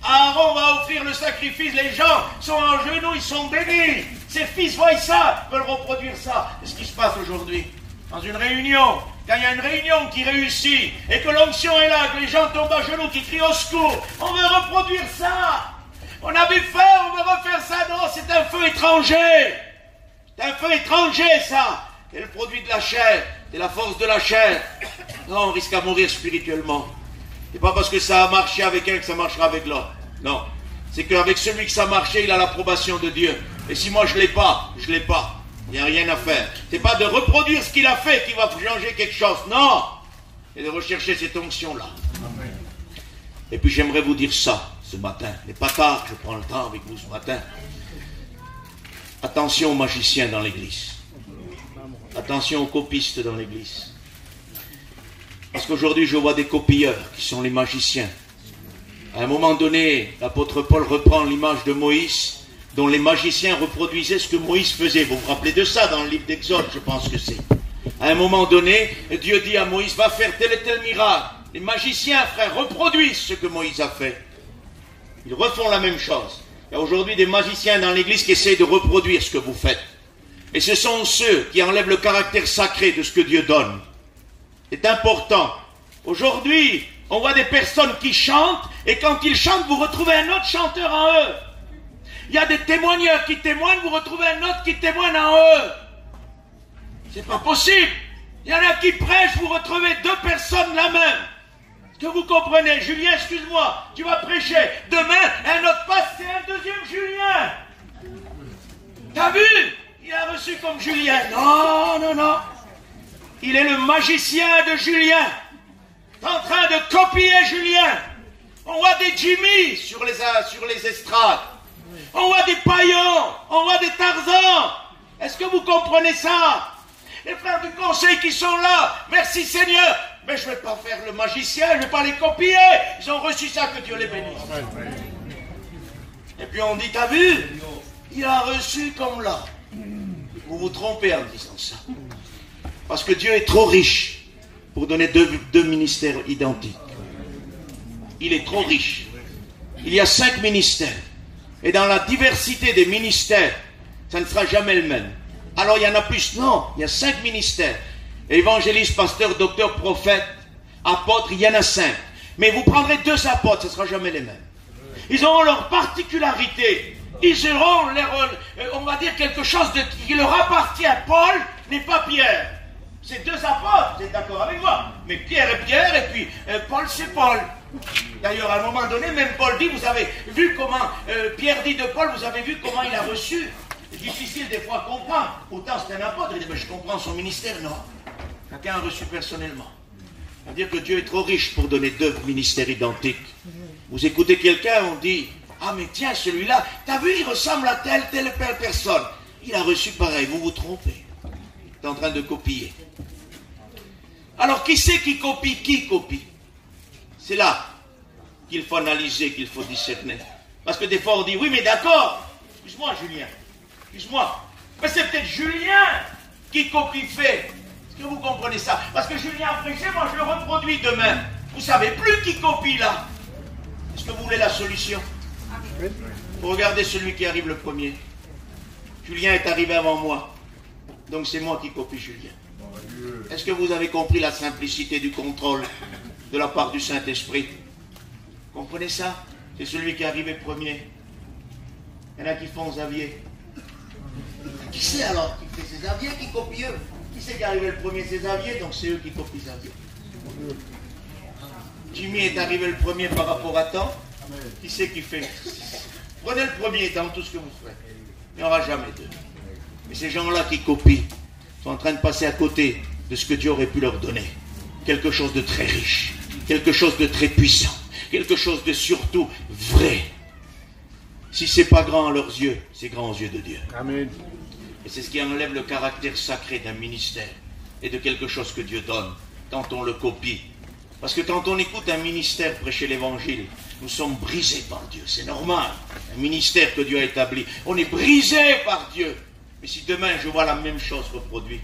Aaron va offrir le sacrifice. Les gens sont en genoux, ils sont bénis. Ses fils voient ça, veulent reproduire ça. C'est ce qui se passe aujourd'hui. Dans une réunion, quand il y a une réunion qui réussit et que l'onction est là, que les gens tombent à genoux, qui crient au secours, on veut reproduire ça. On avait fait, on veut refaire ça. Non, c'est un feu étranger. C'est un feu étranger, ça. C'est le produit de la chair. C'est la force de la chair. Non, on risque à mourir spirituellement. C'est pas parce que ça a marché avec un que ça marchera avec l'autre. Non. C'est qu'avec celui que ça a marché, il a l'approbation de Dieu. Et si moi je l'ai pas, je l'ai pas. Il n'y a rien à faire. C'est pas de reproduire ce qu'il a fait qui va changer quelque chose. Non. C'est de rechercher cette onction-là. Et puis j'aimerais vous dire ça ce matin. Il n'est pas tard que je prends le temps avec vous ce matin. Attention aux magiciens dans l'église. Attention aux copistes dans l'église. Parce qu'aujourd'hui, je vois des copieurs qui sont les magiciens. À un moment donné, l'apôtre Paul reprend l'image de Moïse, dont les magiciens reproduisaient ce que Moïse faisait. Vous vous rappelez de ça dans le livre d'Exode, je pense que c'est. À un moment donné, Dieu dit à Moïse, va faire tel et tel miracle. Les magiciens, frères, reproduisent ce que Moïse a fait. Ils refont la même chose. Il y a aujourd'hui des magiciens dans l'église qui essayent de reproduire ce que vous faites. Et ce sont ceux qui enlèvent le caractère sacré de ce que Dieu donne. C'est important. Aujourd'hui, on voit des personnes qui chantent, et quand ils chantent, vous retrouvez un autre chanteur en eux. Il y a des témoigneurs qui témoignent, vous retrouvez un autre qui témoigne en eux. C'est pas possible. Il y en a qui prêchent, vous retrouvez deux personnes la même. Est-ce que vous comprenez? Julien, excuse-moi, tu vas prêcher. Demain, un autre passe, c'est un deuxième Julien. T'as vu? Il a reçu comme Julien. Non, non, non. Il est le magicien de Julien. En train de copier Julien. On voit des Jimmy sur les estrades. On voit des paillons. On voit des Tarzans. Est-ce que vous comprenez ça? Les frères du conseil qui sont là. Merci Seigneur. Mais je ne vais pas faire le magicien. Je ne vais pas les copier. Ils ont reçu ça, que Dieu les bénisse. Et puis on dit, t'as vu? Il a reçu comme là. Vous vous trompez en disant ça. Parce que Dieu est trop riche pour donner deux ministères identiques. Il est trop riche. Il y a 5 ministères. Et dans la diversité des ministères, ça ne sera jamais le même. Alors il y en a plus. Non, il y a 5 ministères. Évangéliste, pasteur, docteur, prophète, apôtre, il y en a 5. Mais vous prendrez 2 apôtres, ce ne sera jamais les mêmes. Ils auront leur particularité. Ils auront, on va dire, quelque chose qui leur appartient. Paul n'est pas Pierre. C'est 2 apôtres, vous êtes d'accord avec moi? Mais Pierre est Pierre, et puis Paul c'est Paul. D'ailleurs, à un moment donné, même Paul dit, vous avez vu comment, Pierre dit de Paul, vous avez vu comment il a reçu. C'est difficile des fois à comprendre. Pourtant c'est un apôtre, il dit, mais je comprends son ministère, non. Quelqu'un a reçu personnellement. C'est-à-dire que Dieu est trop riche pour donner 2 ministères identiques. Vous écoutez quelqu'un, on dit, ah mais tiens, celui-là, t'as vu, il ressemble à telle personne. Il a reçu pareil, vous vous trompez. Il est en train de copier. Alors qui c'est qui copie? Qui copie? C'est là qu'il faut analyser, qu'il faut discerner. Parce que des fois on dit, oui mais d'accord, excuse-moi Julien, excuse-moi, mais c'est peut-être Julien qui copie fait. Est-ce que vous comprenez ça? Parce que Julien a prêché, moi je le reproduis demain. Vous savez plus qui copie là. Est-ce que vous voulez la solution? Vous regardez celui qui arrive le premier. Julien est arrivé avant moi. Donc c'est moi qui copie Julien. Est-ce que vous avez compris la simplicité du contrôle de la part du Saint-Esprit? Vous comprenez ça? C'est celui qui est arrivé premier. Il y en a qui font Xavier. Qui c'est alors qui fait? C'est Xavier qui copie eux. Qui c'est qui est arrivé le premier? C'est Xavier, donc c'est eux qui copient Xavier. Jimmy est arrivé le premier par rapport à temps. Qui c'est qui fait? Prenez le premier dans tout ce que vous ferez. Il n'y aura jamais 2. Mais ces gens-là qui copient sont en train de passer à côté de ce que Dieu aurait pu leur donner. Quelque chose de très riche, quelque chose de très puissant, quelque chose de surtout vrai. Si c'est pas grand à leurs yeux, c'est grand aux yeux de Dieu. Amen. Et c'est ce qui enlève le caractère sacré d'un ministère. et de quelque chose que Dieu donne quand on le copie. Parce que quand on écoute un ministère prêcher l'évangile, nous sommes brisés par Dieu, c'est normal. Un ministère que Dieu a établi, on est brisé par Dieu. Mais si demain je vois la même chose reproduite,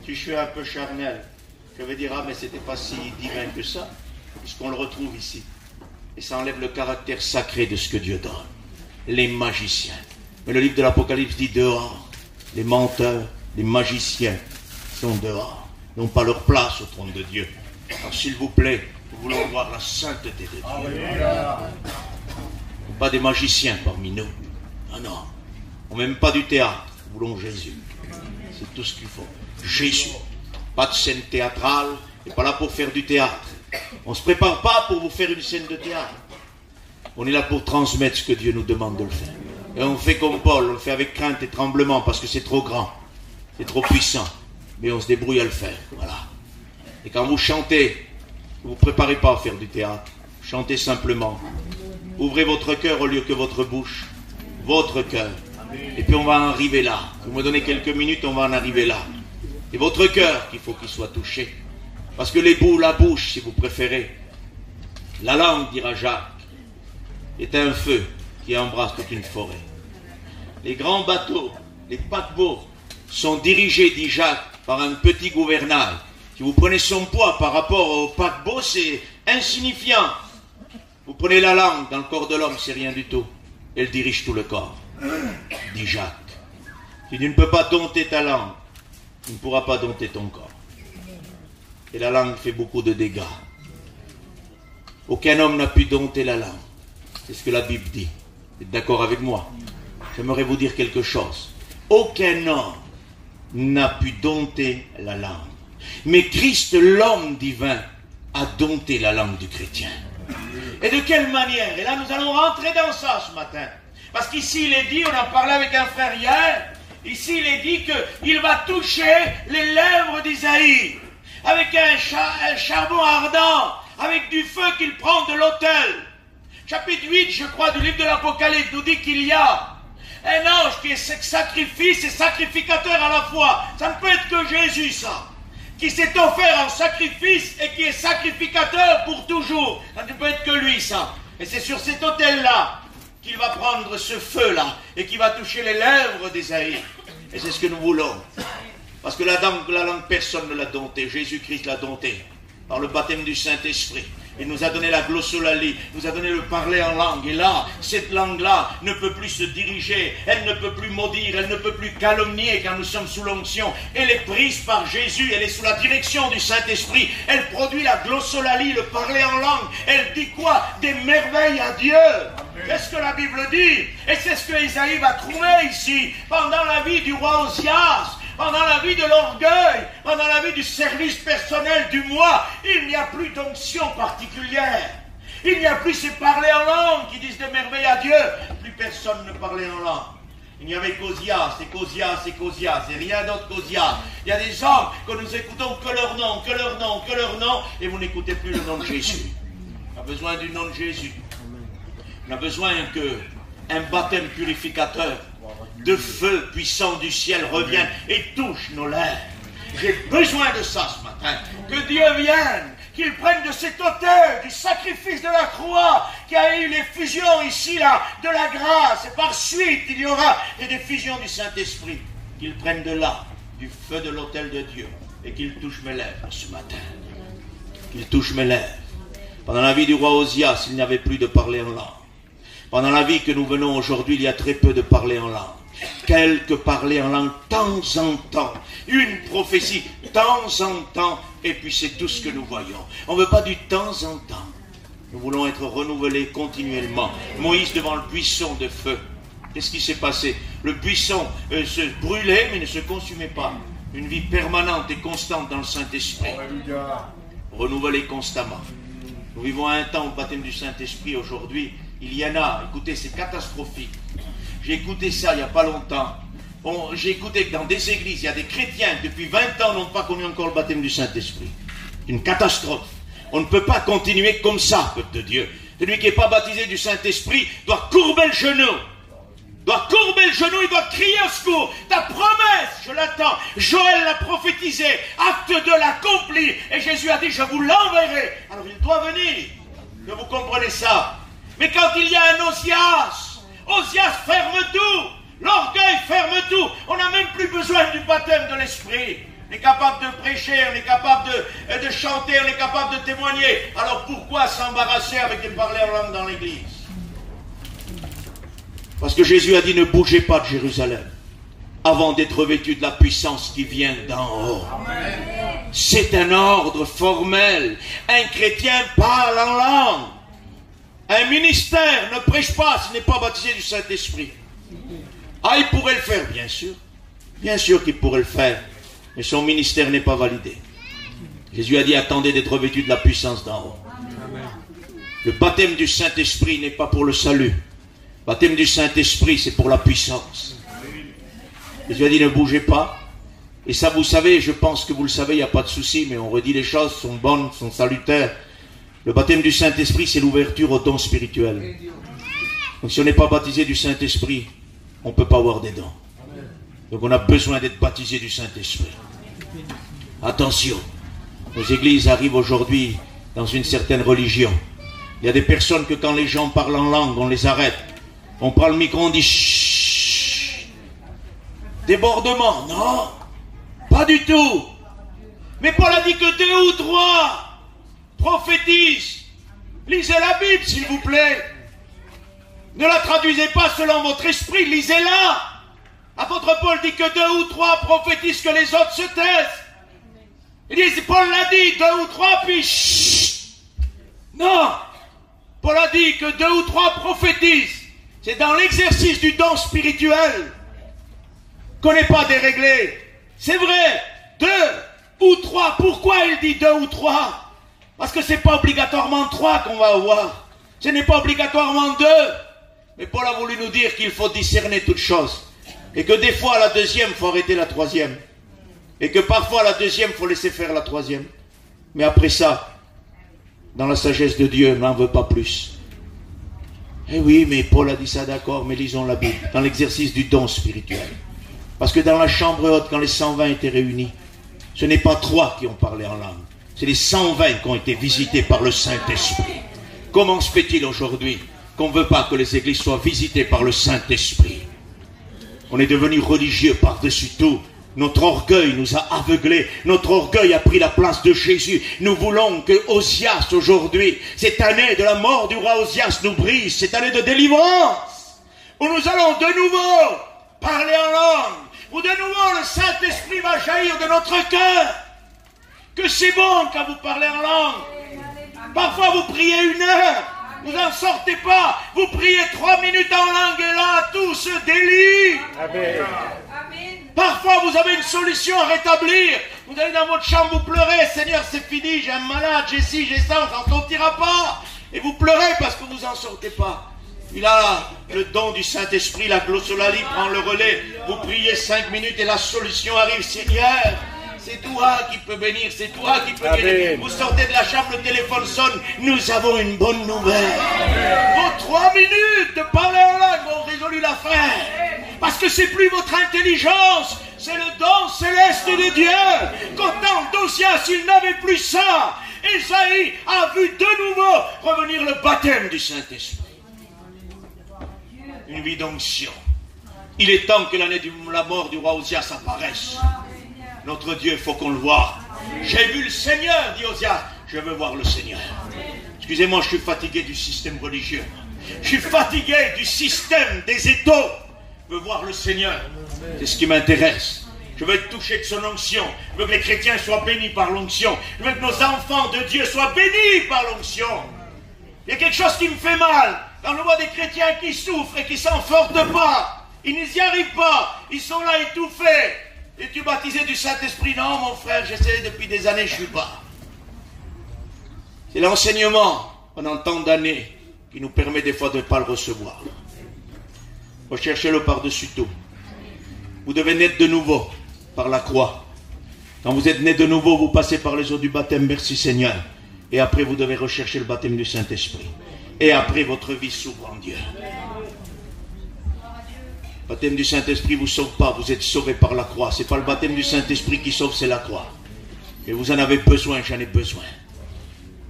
si je suis un peu charnel, je vais dire, ah mais c'était pas si divin que ça, puisqu'on le retrouve ici. Et ça enlève le caractère sacré de ce que Dieu donne. Les magiciens. Mais le livre de l'Apocalypse dit dehors, les menteurs, les magiciens sont dehors, n'ont pas leur place au trône de Dieu. Alors s'il vous plaît, nous voulons voir la sainteté de Dieu. Pas des magiciens parmi nous. Non, non. On ne même pas du théâtre. Nous voulons Jésus. C'est tout ce qu'il faut. Jésus. Pas de scène théâtrale. On n'est pas là pour faire du théâtre. On ne se prépare pas pour vous faire une scène de théâtre. On est là pour transmettre ce que Dieu nous demande de le faire. Et on fait comme Paul, on le fait avec crainte et tremblement parce que c'est trop grand. C'est trop puissant. Mais on se débrouille à le faire. Voilà. Et quand vous chantez, vous ne vous préparez pas à faire du théâtre. Chantez simplement. Ouvrez votre cœur au lieu que votre bouche. Votre cœur. Et puis on va en arriver là. Vous me donnez quelques minutes, on va en arriver là. C'est votre cœur qu'il faut qu'il soit touché. Parce que la bouche, si vous préférez, la langue, dira Jacques, est un feu qui embrasse toute une forêt. Les grands bateaux, les paquebots, sont dirigés, dit Jacques, par un petit gouvernail. Si vous prenez son poids par rapport au paquebot, c'est insignifiant. Vous prenez la langue dans le corps de l'homme, c'est rien du tout. Elle dirige tout le corps, dit Jacques. Si tu ne peux pas dompter ta langue, tu ne pourras pas dompter ton corps. Et la langue fait beaucoup de dégâts. Aucun homme n'a pu dompter la langue. C'est ce que la Bible dit. Vous êtes d'accord avec moi? J'aimerais vous dire quelque chose. Aucun homme n'a pu dompter la langue. Mais Christ, l'homme divin, a dompté la langue du chrétien. Et de quelle manière? Et là, nous allons rentrer dans ça ce matin. Parce qu'ici, il est dit, on en parlait avec un frère hier, ici, il est dit qu'il va toucher les lèvres d'Isaïe avec un charbon ardent, avec du feu qu'il prend de l'autel. Chapitre 8, je crois, du livre de l'Apocalypse, nous dit qu'il y a un ange qui est sacrifice et sacrificateur à la fois. Ça ne peut être que Jésus, ça. Qui s'est offert en sacrifice et qui est sacrificateur pour toujours. Ça ne peut être que lui, ça. Et c'est sur cet autel-là qu'il va prendre ce feu-là et qui va toucher les lèvres d'Ésaïe. Et c'est ce que nous voulons. Parce que la langue, personne ne l'a domptée. Jésus-Christ l'a domptée par le baptême du Saint-Esprit. Il nous a donné la glossolalie, nous a donné le parler en langue. Et là, cette langue-là ne peut plus se diriger, elle ne peut plus maudire, elle ne peut plus calomnier car nous sommes sous l'onction. Elle est prise par Jésus, elle est sous la direction du Saint-Esprit. Elle produit la glossolalie, le parler en langue. Elle dit quoi? Des merveilles à Dieu. Qu'est-ce que la Bible dit? Et c'est ce que Isaïe va trouver ici, pendant la vie du roi Osias. Pendant la vie de l'orgueil, pendant la vie du service personnel du moi, il n'y a plus d'onction particulière. Il n'y a plus ces parler en langue qui disent des merveilles à Dieu. Plus personne ne parlait en langue. Il n'y avait qu'Osias, et qu'Osias, et qu'Osias, et rien d'autre qu'Osias. Il y a des hommes que nous écoutons que leur nom, que leur nom, que leur nom, et vous n'écoutez plus le nom de Jésus. On a besoin du nom de Jésus. On a besoin qu'un baptême purificateur de feu puissant du ciel revienne et touche nos lèvres. J'ai besoin de ça ce matin. Que Dieu vienne, qu'il prenne de cet autel, du sacrifice de la croix, qui a eu l'effusion ici, là, de la grâce. Et par suite, il y aura des effusions du Saint-Esprit. Qu'il prenne de là, du feu de l'autel de Dieu, et qu'il touche mes lèvres ce matin. Qu'il touche mes lèvres. Pendant la vie du roi Osias, il n'y avait plus de parler en langue. Pendant la vie que nous venons aujourd'hui, il y a très peu de parler en langue. Quelques parler en langue, temps en temps. Une prophétie, temps en temps. Et puis c'est tout ce que nous voyons. On ne veut pas du temps en temps. Nous voulons être renouvelés continuellement. Moïse devant le buisson de feu. Qu'est-ce qui s'est passé? Le buisson se brûlait mais ne se consumait pas. Une vie permanente et constante dans le Saint-Esprit. Renouvelée constamment. Nous vivons un temps au baptême du Saint-Esprit aujourd'hui. Il y en a, écoutez, c'est catastrophique. J'ai écouté ça il n'y a pas longtemps. J'ai écouté que dans des églises, il y a des chrétiens qui depuis 20 ans n'ont pas connu encore le baptême du Saint-Esprit. Une catastrophe. On ne peut pas continuer comme ça, peuple de Dieu. Celui qui n'est pas baptisé du Saint-Esprit doit courber le genou doit courber le genou, il doit crier au secours. Ta promesse, je l'attends. Joël l'a prophétisé, acte 2 l'accomplit. Et Jésus a dit, je vous l'enverrai. Alors il doit venir. Que vous comprenez ça. Mais quand il y a un Osias ferme tout. L'orgueil ferme tout. On n'a même plus besoin du baptême de l'esprit. On est capable de prêcher, on est capable de chanter, on est capable de témoigner. Alors pourquoi s'embarrasser avec des parler en langue dans l'église? Parce que Jésus a dit, ne bougez pas de Jérusalem avant d'être revêtu de la puissance qui vient d'en haut. C'est un ordre formel. Un chrétien parle en langue. Un ministère ne prêche pas s'il n'est pas baptisé du Saint-Esprit. Ah, il pourrait le faire, bien sûr. Bien sûr qu'il pourrait le faire. Mais son ministère n'est pas validé. Jésus a dit, attendez d'être revêtu de la puissance d'en haut. Le baptême du Saint-Esprit n'est pas pour le salut. Le baptême du Saint-Esprit, c'est pour la puissance. Jésus a dit, ne bougez pas. Et ça, vous savez, je pense que vous le savez, il n'y a pas de souci, mais on redit les choses, sont bonnes, sont salutaires. Le baptême du Saint-Esprit, c'est l'ouverture aux dons spirituels. Donc si on n'est pas baptisé du Saint-Esprit, on ne peut pas avoir des dons. Donc on a besoin d'être baptisé du Saint-Esprit. Attention, nos églises arrivent aujourd'hui dans une certaine religion. Il y a des personnes que quand les gens parlent en langue, on les arrête. On prend le micro, on dit chut. Débordement, non, pas du tout. Mais Paul a dit que 2 ou 3 prophétisent. Lisez la Bible, s'il vous plaît. Ne la traduisez pas selon votre esprit, lisez-la. Apôtre Paul dit que 2 ou 3 prophétisent, que les autres se taisent. Il dit, Paul l'a dit, 2 ou 3, puis chut. Non. Paul a dit que 2 ou 3 prophétisent. C'est dans l'exercice du don spirituel qu'on n'est pas déréglé. C'est vrai, 2 ou 3. Pourquoi il dit 2 ou 3? Parce que ce n'est pas obligatoirement 3 qu'on va avoir. Ce n'est pas obligatoirement 2. Mais Paul a voulu nous dire qu'il faut discerner toutes choses. Et que des fois, à la deuxième, il faut arrêter la troisième. Et que parfois, à la deuxième, il faut laisser faire la troisième. Mais après ça, dans la sagesse de Dieu, on n'en veut pas plus. Eh oui, mais Paul a dit ça, d'accord, mais lisons la Bible. Dans l'exercice du don spirituel. Parce que dans la chambre haute, quand les 120 étaient réunis, ce n'est pas 3 qui ont parlé en langue. C'est les 120 qui ont été visités par le Saint-Esprit. Comment se fait-il aujourd'hui qu'on ne veut pas que les églises soient visitées par le Saint-Esprit? On est devenu religieux par-dessus tout. Notre orgueil nous a aveuglés. Notre orgueil a pris la place de Jésus. Nous voulons que Osias aujourd'hui, cette année de la mort du roi Osias, nous brise. Cette année de délivrance, où nous allons de nouveau parler en langue, où de nouveau le Saint-Esprit va jaillir de notre cœur. Que c'est bon quand vous parlez en langue. Parfois vous priez 1 heure. Vous n'en sortez pas. Vous priez 3 minutes en langue et là, tout se délie. Amen. Parfois, vous avez une solution à rétablir. Vous allez dans votre chambre, vous pleurez. Seigneur, c'est fini, j'ai un malade, j'ai ci, j'ai ça, on n'en sortira pas. Et vous pleurez parce que vous n'en sortez pas. Il a le don du Saint-Esprit, la glossolalie prend le relais. Vous priez 5 minutes et la solution arrive. Seigneur, c'est toi qui peux bénir, c'est toi qui peux guérir. Vous sortez de la chambre, le téléphone sonne. Nous avons une bonne nouvelle. Vos 3 minutes de parler en langue ont résolu l'affaire. Parce que c'est plus votre intelligence, c'est le don céleste de Dieu. Qu'au temps d'Osias, il n'avait plus ça. Ésaïe a vu de nouveau revenir le baptême du Saint-Esprit. Une vie d'onction. Il est temps que l'année de la mort du roi Osias apparaisse. Notre Dieu, il faut qu'on le voie. J'ai vu le Seigneur, dit Osias. Je veux voir le Seigneur. Excusez-moi, je suis fatigué du système religieux. Je suis fatigué du système des étaux. Je veux voir le Seigneur. C'est ce qui m'intéresse. Je veux être touché de son onction. Je veux que les chrétiens soient bénis par l'onction. Je veux que nos enfants de Dieu soient bénis par l'onction. Il y a quelque chose qui me fait mal. Quand je vois des chrétiens qui souffrent et qui s'en sortent pas. Ils n'y arrivent pas. Ils sont là étouffés. Es-tu baptisé du Saint-Esprit? Non, mon frère, j'essaie depuis des années, je ne suis pas. C'est l'enseignement pendant tant d'années qui nous permet des fois de ne pas le recevoir. Recherchez-le par-dessus tout. Vous devez naître de nouveau par la croix. Quand vous êtes né de nouveau, vous passez par les eaux du baptême, merci Seigneur. Et après, vous devez rechercher le baptême du Saint-Esprit. Et après, votre vie s'ouvre en Dieu. Le baptême du Saint-Esprit ne vous sauve pas, vous êtes sauvés par la croix. Ce n'est pas le baptême du Saint-Esprit qui sauve, c'est la croix. Et vous en avez besoin, j'en ai besoin.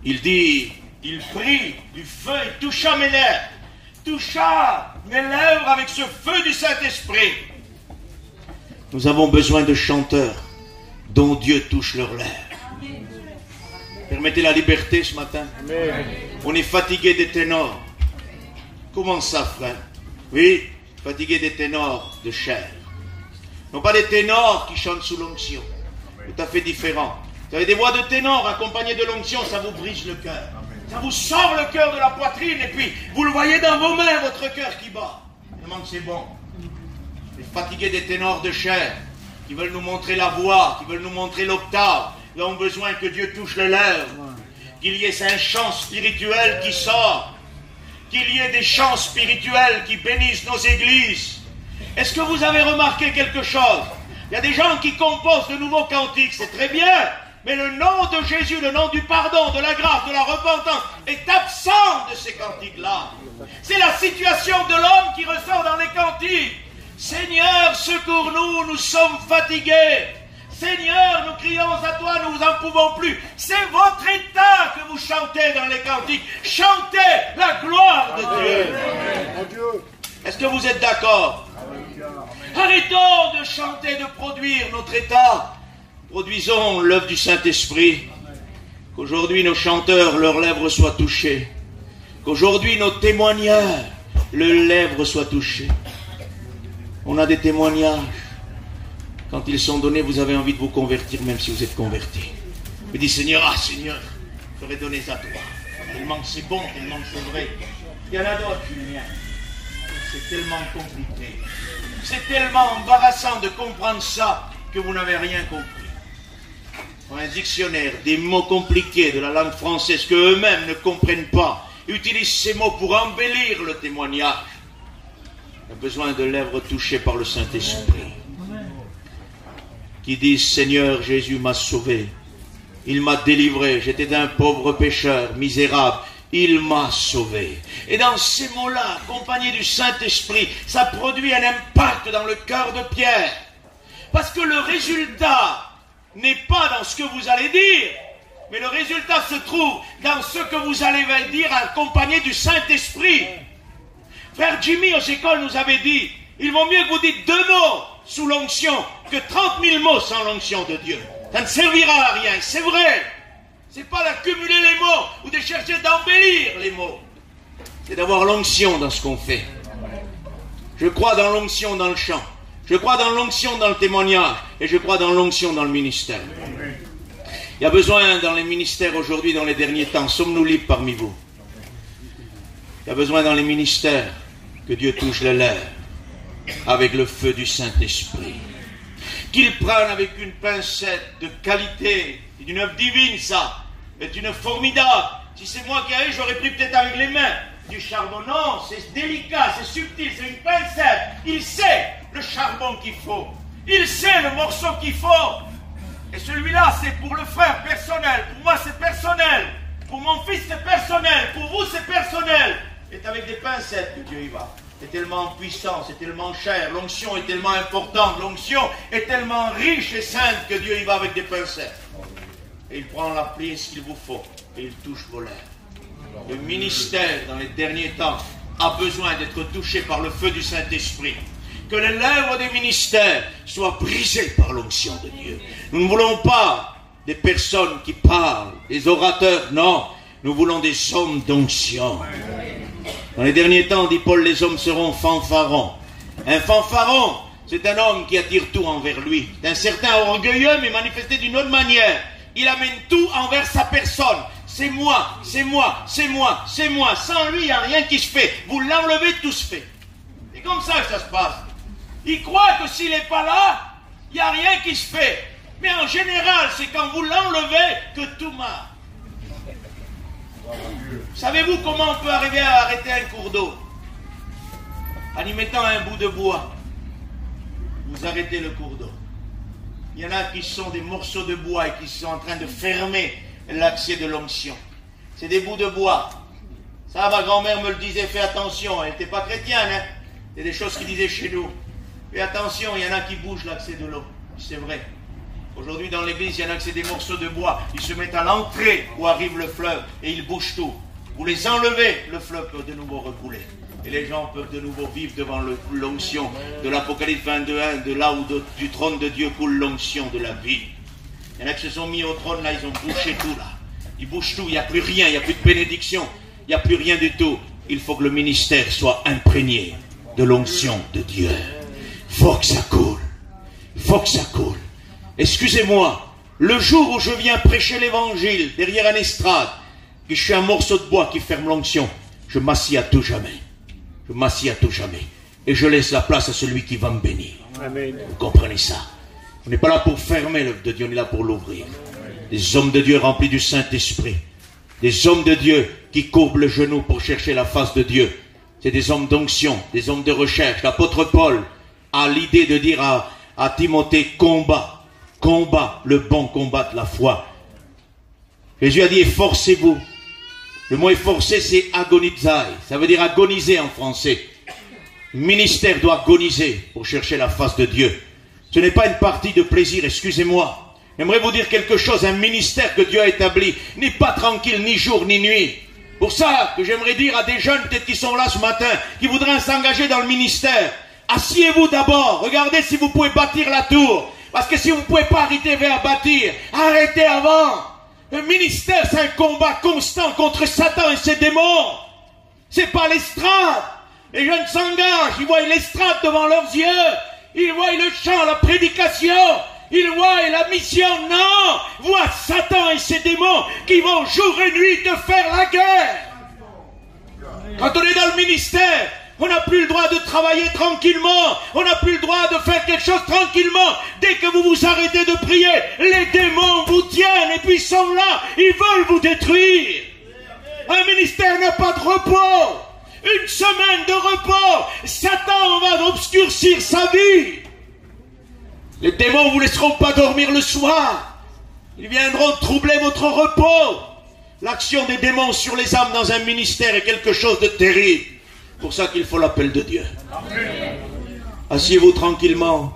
Il dit, il prit du feu et toucha mes lèvres avec ce feu du Saint-Esprit. Nous avons besoin de chanteurs dont Dieu touche leurs lèvres. Permettez la liberté ce matin. Amen. On est fatigué des ténors. Comment ça, frère? Oui, fatigué des ténors de chair. Non pas des ténors qui chantent sous l'onction. Tout à fait différent. Vous avez des voix de ténors accompagnées de l'onction, ça vous brise le cœur. Ça vous sort le cœur de la poitrine et puis vous le voyez dans vos mains, votre cœur qui bat. Tellement que c'est bon. Les fatigués des ténors de chair qui veulent nous montrer la voix, qui veulent nous montrer l'octave. Nous avons besoin que Dieu touche les lèvres, qu'il y ait un chant spirituel qui sort, qu'il y ait des chants spirituels qui bénissent nos églises. Est-ce que vous avez remarqué quelque chose? Il y a des gens qui composent de nouveaux cantiques, c'est très bien, mais le nom de Jésus, le nom du pardon, de la grâce, de la repentance est absent de ces cantiques-là. C'est la situation de l'homme qui ressort dans les cantiques. Seigneur, secours-nous, nous sommes fatigués. Seigneur, nous crions à toi, nous en pouvons plus. C'est votre état que vous chantez dans les cantiques. Chantez la gloire de Dieu. Est-ce que vous êtes d'accord? Arrêtons de chanter, de produire notre état. Produisons l'œuvre du Saint-Esprit. Qu'aujourd'hui nos chanteurs, leurs lèvres soient touchées. Qu'aujourd'hui nos témoignages, leurs lèvres soient touchées. On a des témoignages. Quand ils sont donnés, vous avez envie de vous convertir, même si vous êtes converti. Vous dites, Seigneur, Seigneur, je vais donner à toi. Tellement que c'est bon, tellement que c'est vrai. Il y en a d'autres, Julien. C'est tellement compliqué. C'est tellement embarrassant de comprendre ça que vous n'avez rien compris. Un dictionnaire, des mots compliqués de la langue française que eux-mêmes ne comprennent pas, utilisent ces mots pour embellir le témoignage. On a besoin de lèvres touchées par le Saint-Esprit, qui disent, Seigneur, Jésus m'a sauvé, il m'a délivré, j'étais un pauvre pécheur, misérable, il m'a sauvé. Et dans ces mots-là, accompagnés du Saint-Esprit, ça produit un impact dans le cœur de Pierre. Parce que le résultat n'est pas dans ce que vous allez dire, mais le résultat se trouve dans ce que vous allez dire accompagné du Saint-Esprit. Frère Jimmy aux écoles nous avait dit, il vaut mieux que vous dites 2 mots sous l'onction que 30 000 mots sans l'onction de Dieu. Ça ne servira à rien, c'est vrai. C'est pas d'accumuler les mots ou de chercher d'embellir les mots. C'est d'avoir l'onction dans ce qu'on fait. Je crois dans l'onction dans le chant. Je crois dans l'onction dans le témoignage. Et je crois dans l'onction dans le ministère. Il y a besoin dans les ministères aujourd'hui, dans les derniers temps, sommes-nous libres parmi vous? Il y a besoin dans les ministères que Dieu touche les lèvres avec le feu du Saint-Esprit. Qu'il prenne avec une pincette de qualité, d'une œuvre divine, ça. C'est une formidable. Si c'est moi qui arrive, j'aurais pris peut-être avec les mains du charbon. Non, c'est délicat, c'est subtil, c'est une pincette. Il sait le charbon qu'il faut. Il sait le morceau qu'il faut. Et celui-là, c'est pour le frère personnel. Pour moi, c'est personnel. Pour mon fils, c'est personnel. Pour vous, c'est personnel. C'est avec des pincettes que Dieu y va. C'est tellement puissant, c'est tellement cher. L'onction est tellement importante. L'onction est tellement riche et sainte que Dieu y va avec des pincettes. Et il prend la plie, ce qu'il vous faut. Et il touche vos lèvres. Le ministère, dans les derniers temps, a besoin d'être touché par le feu du Saint-Esprit. Que les lèvres des ministères soient brisées par l'onction de Dieu. Nous ne voulons pas des personnes qui parlent, des orateurs, non. Nous voulons des hommes d'onction. Dans les derniers temps, dit Paul, les hommes seront fanfarons. Un fanfaron, c'est un homme qui attire tout envers lui. C'est un certain orgueilleux, mais manifesté d'une autre manière. Il amène tout envers sa personne. C'est moi, c'est moi, c'est moi, c'est moi. Sans lui, il n'y a rien qui se fait. Vous l'enlevez, tout se fait. C'est comme ça que ça se passe. Il croit que s'il n'est pas là, il n'y a rien qui se fait. Mais en général, c'est quand vous l'enlevez que tout marche. Savez-vous comment on peut arriver à arrêter un cours d'eau? En y mettant un bout de bois. Vous arrêtez le cours d'eau. Il y en a qui sont des morceaux de bois et qui sont en train de fermer l'accès de l'onction. C'est des bouts de bois. Ça, ma grand-mère me le disait, fais attention. Elle n'était pas chrétienne, hein. C'est des choses qu'il disait chez nous. Et attention, il y en a qui bougent l'accès de l'eau. C'est vrai. Aujourd'hui, dans l'église, il y en a que c'est des morceaux de bois. Ils se mettent à l'entrée où arrive le fleuve et ils bougent tout. Vous les enlevez, le fleuve peut de nouveau recouler. Et les gens peuvent de nouveau vivre devant l'onction de l'Apocalypse 22.1, de là où du trône de Dieu coule l'onction de la vie. Il y en a qui se sont mis au trône, là, ils ont bouché tout, là. Ils bougent tout, il n'y a plus rien, il n'y a plus de bénédiction, il n'y a plus rien du tout. Il faut que le ministère soit imprégné de l'onction de Dieu. Il faut que ça coule. Il faut que ça coule. Excusez-moi, le jour où je viens prêcher l'évangile derrière un estrade, que je suis un morceau de bois qui ferme l'onction, je m'assieds à tout jamais. Je m'assieds à tout jamais. Et je laisse la place à celui qui va me bénir. Amen. Vous comprenez ça? On n'est pas là pour fermer l'œuvre de Dieu, on est là pour l'ouvrir. Des hommes de Dieu remplis du Saint-Esprit. Des hommes de Dieu qui courbent le genou pour chercher la face de Dieu. C'est des hommes d'onction, des hommes de recherche. L'apôtre Paul a l'idée de dire à Timothée, combat le bon combat de la foi. Jésus a dit, efforcez-vous. Le mot efforcer, c'est agonizai. Ça veut dire agoniser en français. Le ministère doit agoniser pour chercher la face de Dieu. Ce n'est pas une partie de plaisir, excusez-moi. J'aimerais vous dire quelque chose. Un ministère que Dieu a établi n'est pas tranquille ni jour ni nuit. Pour ça que j'aimerais dire à des jeunes peut-être qui sont là ce matin, qui voudraient s'engager dans le ministère, asseyez-vous d'abord, regardez si vous pouvez bâtir la tour. Parce que si vous ne pouvez pas arriver à bâtir, arrêtez avant. Le ministère, c'est un combat constant contre Satan et ses démons. C'est pas l'estrade. Les jeunes s'engagent, ils voient l'estrade devant leurs yeux. Ils voient le chant, la prédication. Ils voient la mission. Non, voient Satan et ses démons qui vont jour et nuit te faire la guerre. Quand on est dans le ministère, on n'a plus le droit de travailler tranquillement. On n'a plus le droit de faire quelque chose tranquillement. Dès que vous vous arrêtez de prier, les démons vous tiennent et puis ils sont là. Ils veulent vous détruire. Un ministère n'a pas de repos. Une semaine de repos. Satan va obscurcir sa vie. Les démons ne vous laisseront pas dormir le soir. Ils viendront troubler votre repos. L'action des démons sur les âmes dans un ministère est quelque chose de terrible. C'est pour ça qu'il faut l'appel de Dieu. Asseyez-vous tranquillement.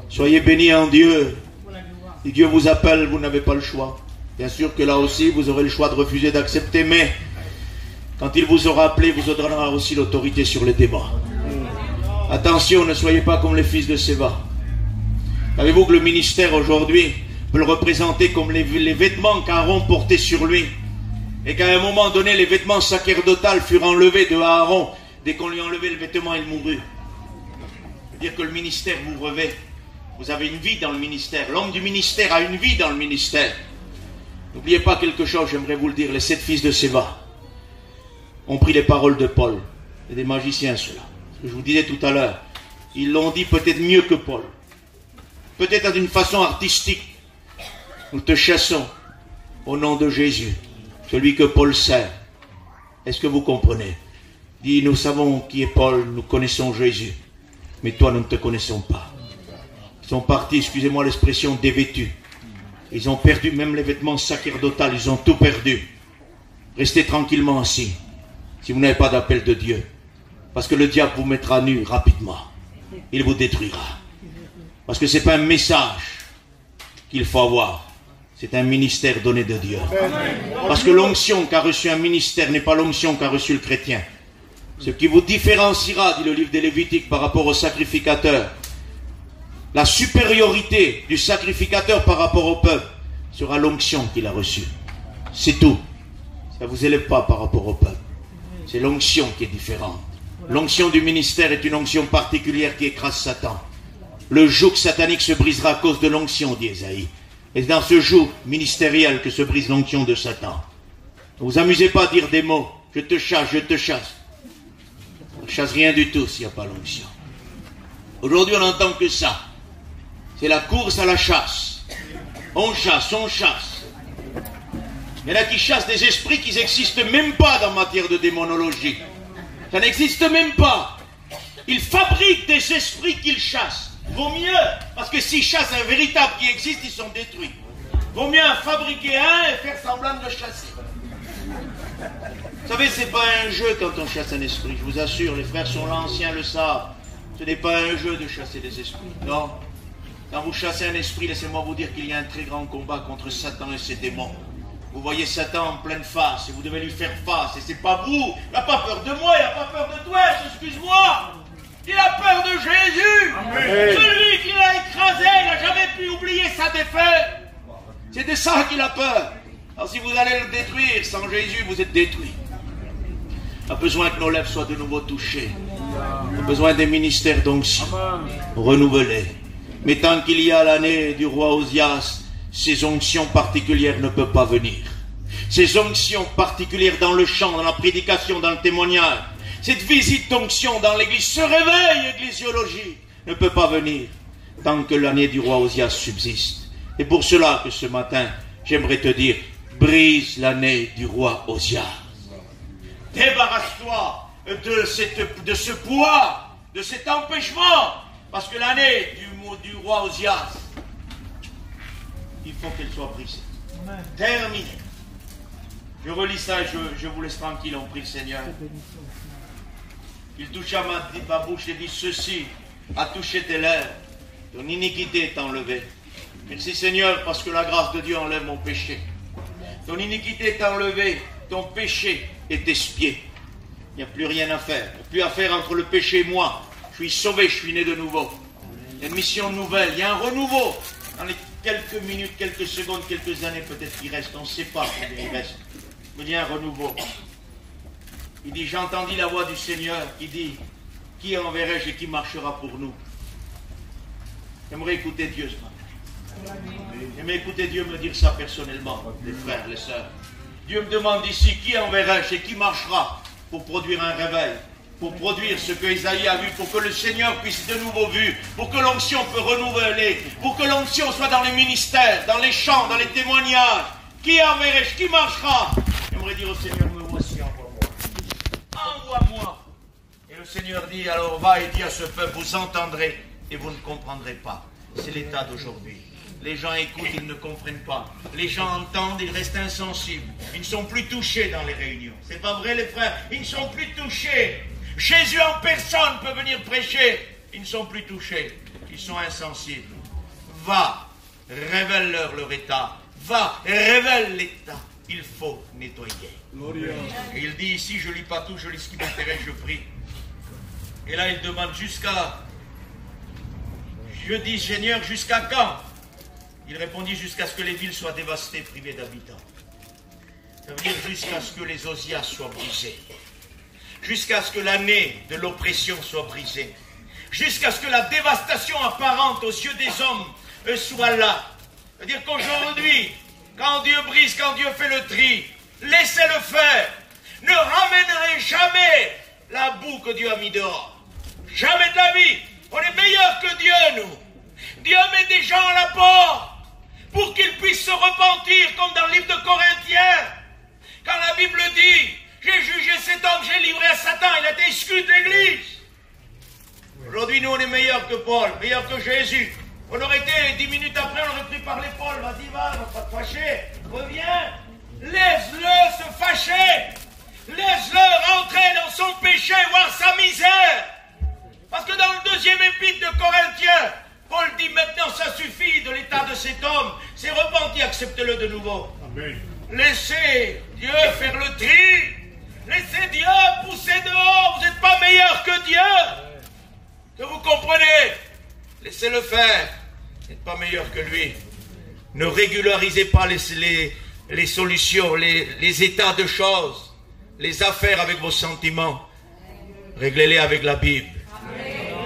Soyez bénis en Dieu. Si Dieu vous appelle, vous n'avez pas le choix. Bien sûr que là aussi, vous aurez le choix de refuser d'accepter, mais quand il vous aura appelé, vous donnera aussi l'autorité sur les démons. Attention, ne soyez pas comme les fils de Séva. Savez-vous que le ministère aujourd'hui peut le représenter comme les vêtements qu'Aaron portait sur lui, et qu'à un moment donné, les vêtements sacerdotaux furent enlevés de Aaron. Dès qu'on lui enlevait le vêtement, il mourut. C'est-à-dire que le ministère vous revêt. Vous avez une vie dans le ministère. L'homme du ministère a une vie dans le ministère. N'oubliez pas quelque chose, j'aimerais vous le dire. Les 7 fils de Séva ont pris les paroles de Paul. C'est des magiciens, ceux-là. Ce que je vous disais tout à l'heure. Ils l'ont dit peut-être mieux que Paul. Peut-être d'une façon artistique. Nous te chassons au nom de Jésus, celui que Paul sert. Est-ce que vous comprenez? Dit, nous savons qui est Paul, nous connaissons Jésus, mais toi nous ne te connaissons pas. Ils sont partis, excusez-moi l'expression, dévêtus. Ils ont perdu même les vêtements sacerdotaux, ils ont tout perdu. Restez tranquillement assis, si vous n'avez pas d'appel de Dieu. Parce que le diable vous mettra nu rapidement. Il vous détruira. Parce que ce n'est pas un message qu'il faut avoir. C'est un ministère donné de Dieu. Parce que l'onction qu'a reçu un ministère n'est pas l'onction qu'a reçu le chrétien. Ce qui vous différenciera, dit le livre des Lévitiques, par rapport au sacrificateur, la supériorité du sacrificateur par rapport au peuple sera l'onction qu'il a reçue. C'est tout. Ça ne vous élève pas par rapport au peuple. C'est l'onction qui est différente. L'onction du ministère est une onction particulière qui écrase Satan. Le joug satanique se brisera à cause de l'onction, dit Ésaïe. Et c'est dans ce joug ministériel que se brise l'onction de Satan. Ne vous amusez pas à dire des mots. Je te chasse, je te chasse. On ne chasse rien du tout s'il n'y a pas l'onction. Aujourd'hui, on n'entend que ça. C'est la course à la chasse. On chasse, on chasse. Il y en a qui chassent des esprits qui n'existent même pas dans matière de démonologie. Ça n'existe même pas. Ils fabriquent des esprits qu'ils chassent. Vaut mieux, parce que s'ils chassent un véritable qui existe, ils sont détruits. Vaut mieux en fabriquer un et faire semblant de le chasser. Vous savez, c'est pas un jeu quand on chasse un esprit, je vous assure, les frères sont là, anciens le savent. Ce n'est pas un jeu de chasser des esprits. Non. Quand vous chassez un esprit, laissez-moi vous dire qu'il y a un très grand combat contre Satan et ses démons. Vous voyez Satan en pleine face et vous devez lui faire face. Et c'est pas vous. Il n'a pas peur de moi, il n'a pas peur de toi, excuse-moi. Il a peur de Jésus. Amen. Celui qui l'a écrasé, il n'a jamais pu oublier sa défaite. C'est de ça qu'il a peur. Alors si vous allez le détruire, sans Jésus, vous êtes détruit. On a besoin que nos lèvres soient de nouveau touchées. On a besoin des ministères d'onction renouvelés. Mais tant qu'il y a l'année du roi Osias, ces onctions particulières ne peuvent pas venir. Ces onctions particulières dans le chant, dans la prédication, dans le témoignage, cette visite d'onction dans l'église, ce réveil ecclésiologique ne peut pas venir tant que l'année du roi Osias subsiste. Et pour cela que ce matin, j'aimerais te dire, brise l'année du roi Osias. Débarrasse-toi de ce poids, de cet empêchement, parce que l'année du roi Osias, il faut qu'elle soit brisée. Terminée. Je relis ça et je vous laisse tranquille, on prie le Seigneur. Il toucha ma bouche et dit, ceci a touché tes lèvres, ton iniquité est enlevée. Merci Seigneur, parce que la grâce de Dieu enlève mon péché. Ton iniquité est enlevée, ton péché est expié. Il n'y a plus rien à faire. Il n'y a plus à faire entre le péché et moi. Je suis sauvé, je suis né de nouveau. Il y a une mission nouvelle, il y a un renouveau. Dans les quelques minutes, quelques secondes, quelques années peut-être qu'il reste, on ne sait pas combien il reste. Mais il y a un renouveau. Il dit, j'entendis la voix du Seigneur qui dit, qui enverrai-je et qui marchera pour nous? J'aimerais écouter Dieu ce matin. J'aimerais écouter Dieu me dire ça personnellement, les frères, les sœurs. Dieu me demande ici, qui enverrai-je et qui marchera pour produire un réveil, pour produire ce que Isaïe a vu, pour que le Seigneur puisse de nouveau vu, pour que l'onction peut renouveler, pour que l'onction soit dans les ministères, dans les chants, dans les témoignages. Qui enverrai-je? Qui marchera? J'aimerais dire au Seigneur, me voici, envoie-moi. Envoie-moi. Et le Seigneur dit, alors va et dis à ce peuple, vous entendrez et vous ne comprendrez pas. C'est l'état d'aujourd'hui. Les gens écoutent, ils ne comprennent pas. Les gens entendent, ils restent insensibles. Ils ne sont plus touchés dans les réunions. C'est pas vrai les frères? Ils ne sont plus touchés. Jésus en personne peut venir prêcher. Ils ne sont plus touchés. Ils sont insensibles. Va, révèle-leur leur état. Va, révèle l'état. Il faut nettoyer. Et il dit ici, je lis pas tout, je lis ce qui m'intéresse, je prie. Et là, il demande jusqu'à... Je dis, Seigneur, jusqu'à quand? Il répondit, jusqu'à ce que les villes soient dévastées, privées d'habitants. Ça veut dire jusqu'à ce que les Osias soient brisés. Jusqu'à ce que l'année de l'oppression soit brisée. Jusqu'à ce que la dévastation apparente aux yeux des hommes soit là. C'est-à-dire qu'aujourd'hui, quand Dieu brise, quand Dieu fait le tri, laissez-le faire. Ne ramènerez jamais la boue que Dieu a mis dehors. Jamais de la vie. On est meilleur que Dieu, nous. Dieu met des gens à la porte pour qu'ils puissent se repentir, comme dans le livre de Corinthiens. Quand la Bible dit, j'ai jugé cet homme, j'ai livré à Satan, il a été exclu de l'église. Aujourd'hui, nous, on est meilleurs que Paul, meilleurs que Jésus. On aurait été, 10 minutes après, on aurait pris par l'épaule. Vas-y, va pas te fâcher. Reviens. Laisse-le se fâcher. Laisse-le rentrer dans son péché, voir sa misère. Parce que dans le 2e épître de Corinthiens, Paul dit maintenant ça suffit de l'état de cet homme. C'est repenti, accepte-le de nouveau. Amen. Laissez Dieu faire le tri. Laissez Dieu pousser dehors. Vous n'êtes pas meilleur que Dieu. Que vous comprenez? Laissez-le faire. Vous n'êtes pas meilleur que lui. Ne régularisez pas les solutions, les états de choses, les affaires avec vos sentiments. Réglez-les avec la Bible.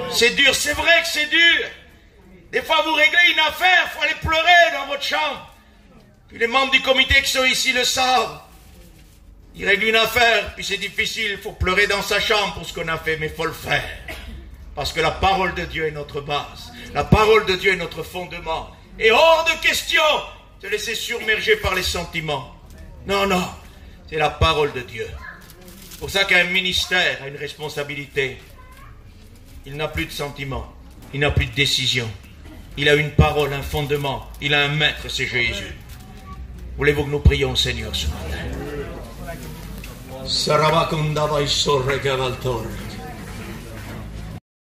C'est dur, c'est vrai que c'est dur. Des fois, vous réglez une affaire, il faut aller pleurer dans votre chambre. Puis les membres du comité qui sont ici le savent. Ils règlent une affaire, puis c'est difficile, il faut pleurer dans sa chambre pour ce qu'on a fait, mais il faut le faire. Parce que la parole de Dieu est notre base. La parole de Dieu est notre fondement. Et hors de question de laisser surmerger par les sentiments. Non, non, c'est la parole de Dieu. C'est pour ça qu'un ministère a une responsabilité. Il n'a plus de sentiments, il n'a plus de décision. Il a une parole, un fondement, il a un maître, c'est Jésus. Voulez-vous que nous prions, Seigneur, ce matin?